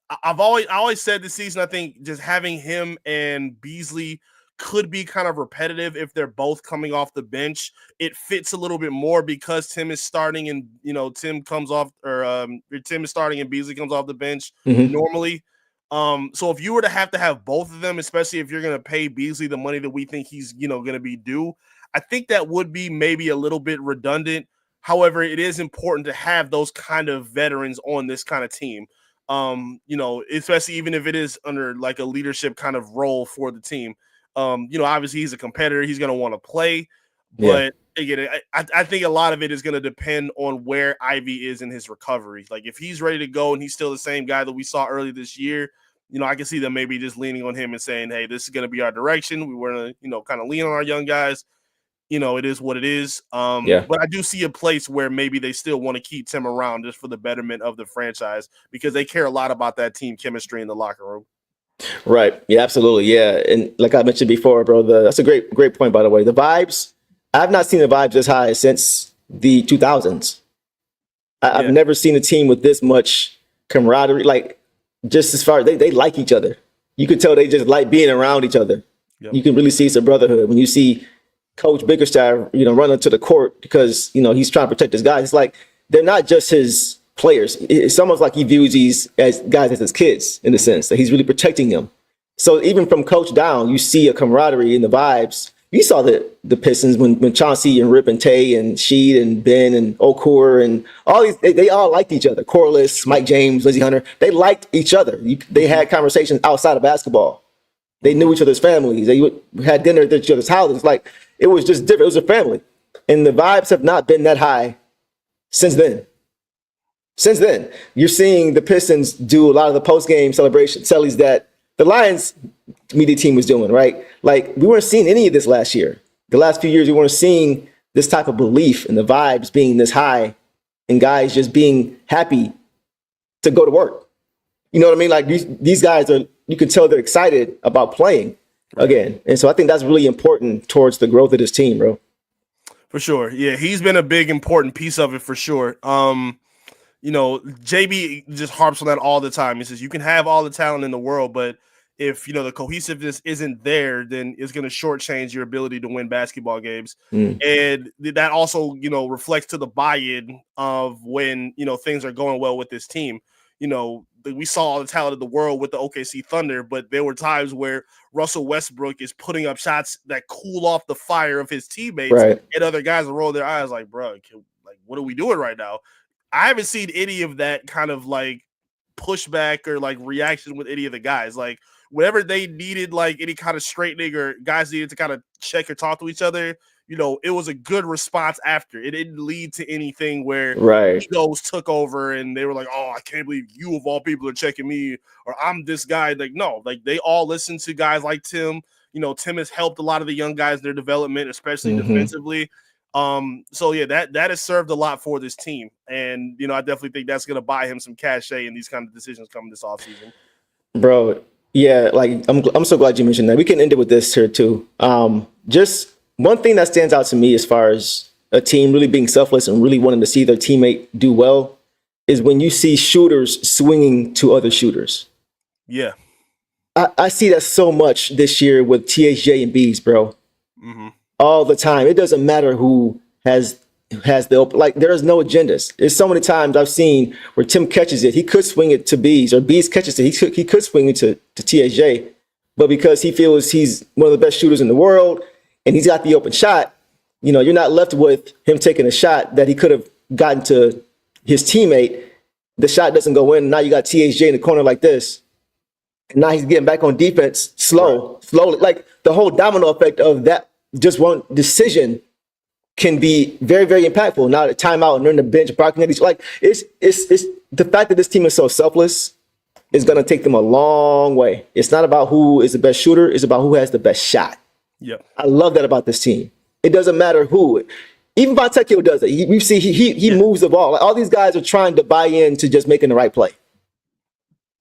I always said this season, I think just having him and Beasley could be kind of repetitive if they're both coming off the bench. It fits a little bit more because Tim is starting and, Tim comes off Tim is starting and Beasley comes off the bench normally. So if you were to have both of them, especially if you're going to pay Beasley the money that we think he's, going to be due, I think that would be maybe a little bit redundant. However, it is important to have those kind of veterans on this kind of team. Especially even if it is under like a leadership kind of role for the team. Obviously he's a competitor. He's going to want to play, but again, I think a lot of it is going to depend on where Ivy is in his recovery. Like if he's ready to go and he's still the same guy that we saw early this year, I can see them maybe just leaning on him and saying, hey, this is going to be our direction. We want to, kind of lean on our young guys. It is what it is. But I do see a place where maybe they still want to keep Tim around just for the betterment of the franchise because they care a lot about that team chemistry in the locker room. Right. Yeah, absolutely. Yeah. And like I mentioned before, bro, that's a great point, by the way. The vibes, I've not seen the vibes this high since the 2000s. I've never seen a team with this much camaraderie. Like, just as far as they like each other. You could tell they just like being around each other. Yep. You can really see it's a brotherhood. When you see Coach Bickerstaff, running to the court because, he's trying to protect his guys. It's like they're not just his players. It's almost like he views these as guys as his kids in a sense that he's really protecting them. So even from coach down, you see a camaraderie in the vibes. You saw the Pistons when Chauncey and Rip and Tay and Sheed and Ben and Okur and all these, they all liked each other. Corliss, Mike James, Lizzie Hunter, they liked each other. They had conversations outside of basketball. They knew each other's families. They had dinner at each other's houses. Like, it was just different. It was a family. And the vibes have not been that high since then. Since then, you're seeing the Pistons do a lot of the post-game celebration sellies that the Lions media team was doing, right? Like, we weren't seeing any of this last year. The last few years, we weren't seeing this type of belief and the vibes being this high and guys just being happy to go to work. You know what I mean? Like, these guys are, you can tell they're excited about playing again. And so I think that's really important towards the growth of this team, bro. For sure. Yeah, he's been a big, important piece of it for sure. JB just harps on that all the time. He says you can have all the talent in the world, but if the cohesiveness isn't there, then it's going to shortchange your ability to win basketball games. And that also, reflects to the buy-in of when things are going well with this team. We saw all the talent of the world with the OKC Thunder, but there were times where Russell Westbrook is putting up shots that cool off the fire of his teammates, right, and other guys will roll their eyes like, bro, what are we doing right now? I haven't seen any of that kind of like pushback or like reaction with any of the guys. Like whenever they needed like any kind of straightening or guys needed to kind of check or talk to each other, it was a good response after. It didn't lead to anything where egos took over and they were like, oh, I can't believe you of all people are checking me, or I'm this guy. Like, no, like they all listen to guys like Tim. Tim has helped a lot of the young guys in their development, especially defensively. So yeah, that has served a lot for this team. And, I definitely think that's going to buy him some cachet in these kind of decisions coming this offseason. Bro, yeah, like I'm so glad you mentioned that. We can end it with this here too. Just one thing that stands out to me as far as a team really being selfless and really wanting to see their teammate do well is when you see shooters swinging to other shooters. Yeah. I see that so much this year with THJ and Bees, bro. All the time. It doesn't matter who has the open. Like, there's no agendas. There's so many times I've seen where Tim catches it. He could swing it to Bees, or Bees catches it. He could swing it to THJ. But because he feels he's one of the best shooters in the world and he's got the open shot, you're not left with him taking a shot that he could have gotten to his teammate. The shot doesn't go in. Now you got THJ in the corner like this. And now he's getting back on defense slowly. Like, the whole domino effect of that just one decision can be very, very impactful. Now the timeout and they're in the bench barking at each. Like, it's the fact that this team is so selfless is going to take them a long way. It's not about who is the best shooter. It's about who has the best shot. Yeah, I love that about this team. It doesn't matter who. Even Fontecchio does it. We see he moves the ball. Like, all these guys are trying to buy into just making the right play.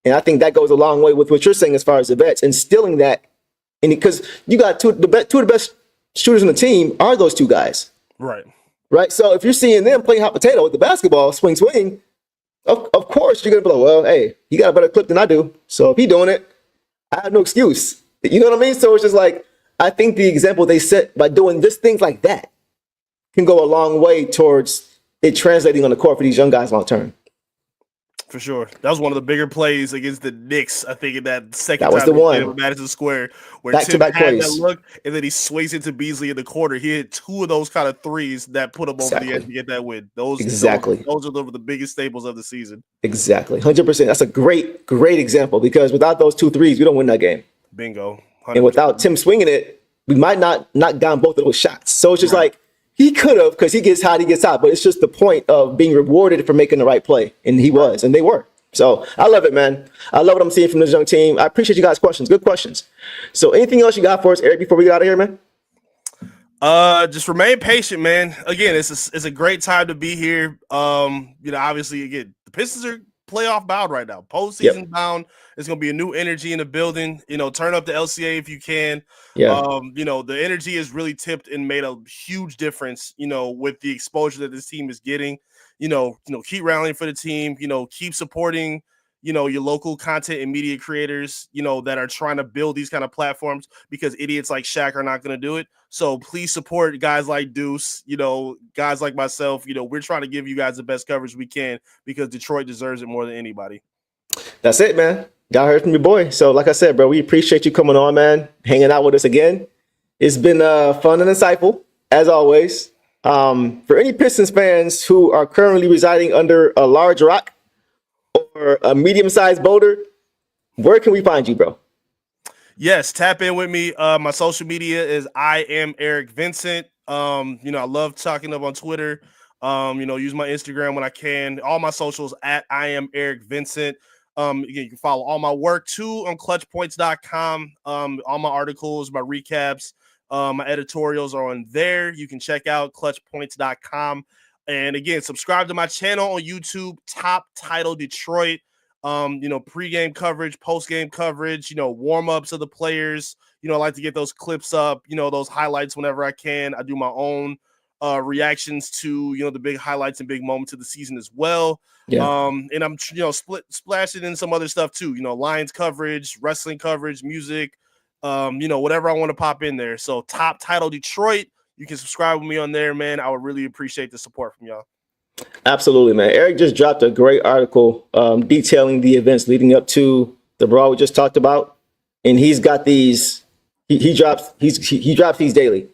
And I think that goes a long way with what you're saying as far as the vets, instilling that. And because you got two of the best shooters on the team are those two guys. Right. So if you're seeing them playing hot potato with the basketball, swing, of course you're going to be like, well, hey, he got a better clip than I do. So if he's doing it, I have no excuse. You know what I mean? So it's just like, I think the example they set by doing this things like that can go a long way towards it translating on the court for these young guys long term. For sure. That was one of the bigger plays against the Knicks, I think, in that second that was time the one with Madison Square, where Tim had plays. That look, and then he swings into Beasley in the corner. He hit two of those kind of threes that put him over the edge to get that win. Those are the biggest staples of the season. Exactly. 100%. That's a great example, because without those 2 threes, we don't win that game. Bingo. 100%. And without Tim swinging it, we might not knock down both of those shots. So it's just like, he could have, because he gets hot, but it's just the point of being rewarded for making the right play. And he was, and they were. So I love it, man. I love what I'm seeing from this young team. I appreciate you guys' questions. Good questions. So anything else you got for us, Eric, before we get out of here, man? Just remain patient, man. Again, it's a great time to be here. Obviously, again, the Pistons are playoff bound right now, postseason bound. It's going to be a new energy in the building. Turn up the LCA if you can. The energy is really tipped and made a huge difference, with the exposure that this team is getting. Keep rallying for the team, keep supporting, your local content and media creators, that are trying to build these kind of platforms, because idiots like Shaq are not going to do it. So please support guys like Deuce, guys like myself. We're trying to give you guys the best coverage we can, because Detroit deserves it more than anybody. That's it, man. Y'all heard from your boy. So like I said, bro, we appreciate you coming on, man, hanging out with us again. It's been fun and insightful, as always. For any Pistons fans who are currently residing under a large rock or a medium-sized boulder, where can we find you, bro? Yes, tap in with me. My social media is I am Eric Vincent. I love talking up on Twitter. Use my Instagram when I can. All my socials at I am Eric Vincent. Again, you can follow all my work too on clutchpoints.com. All my articles, my recaps. My editorials are on there. You can check out clutchpoints.com. And again, subscribe to my channel on YouTube, Top Title Detroit. Pregame coverage, postgame coverage, warm-ups of the players. I like to get those clips up, those highlights whenever I can. I do my own reactions to, the big highlights and big moments of the season as well. Yeah. And I'm, splashing in some other stuff too, Lions coverage, wrestling coverage, music, whatever I want to pop in there. So Top Title Detroit, you can subscribe with me on there, man. I would really appreciate the support from y'all. Absolutely, man. Eric just dropped a great article detailing the events leading up to the brawl we just talked about. And he's got these, he drops these daily.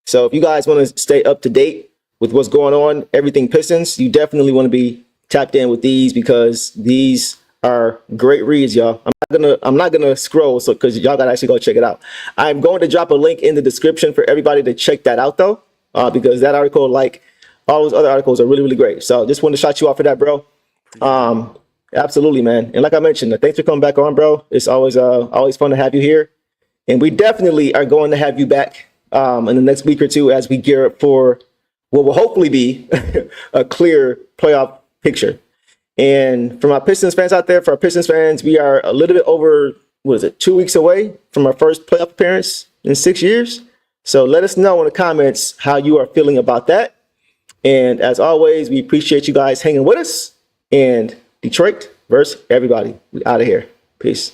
So if you guys want to stay up to date with what's going on, everything Pistons, you definitely want to be tapped in with these, because these are great reads, y'all. I'm not gonna scroll, so because y'all gotta actually go check it out. I'm going to drop a link in the description for everybody to check that out, though, because that article, like all those other articles, are really, really great. So just wanted to shout you out for that, bro. Absolutely, man. And like I mentioned, thanks for coming back on, bro. It's always fun to have you here, and we definitely are going to have you back in the next week or two as we gear up for what will hopefully be a clear playoff picture. And for my Pistons fans out there, for our Pistons fans, we are a little bit over, 2 weeks away from our first playoff appearance in 6 years. So let us know in the comments how you are feeling about that. And as always, we appreciate you guys hanging with us. And Detroit versus everybody. We out of here. Peace.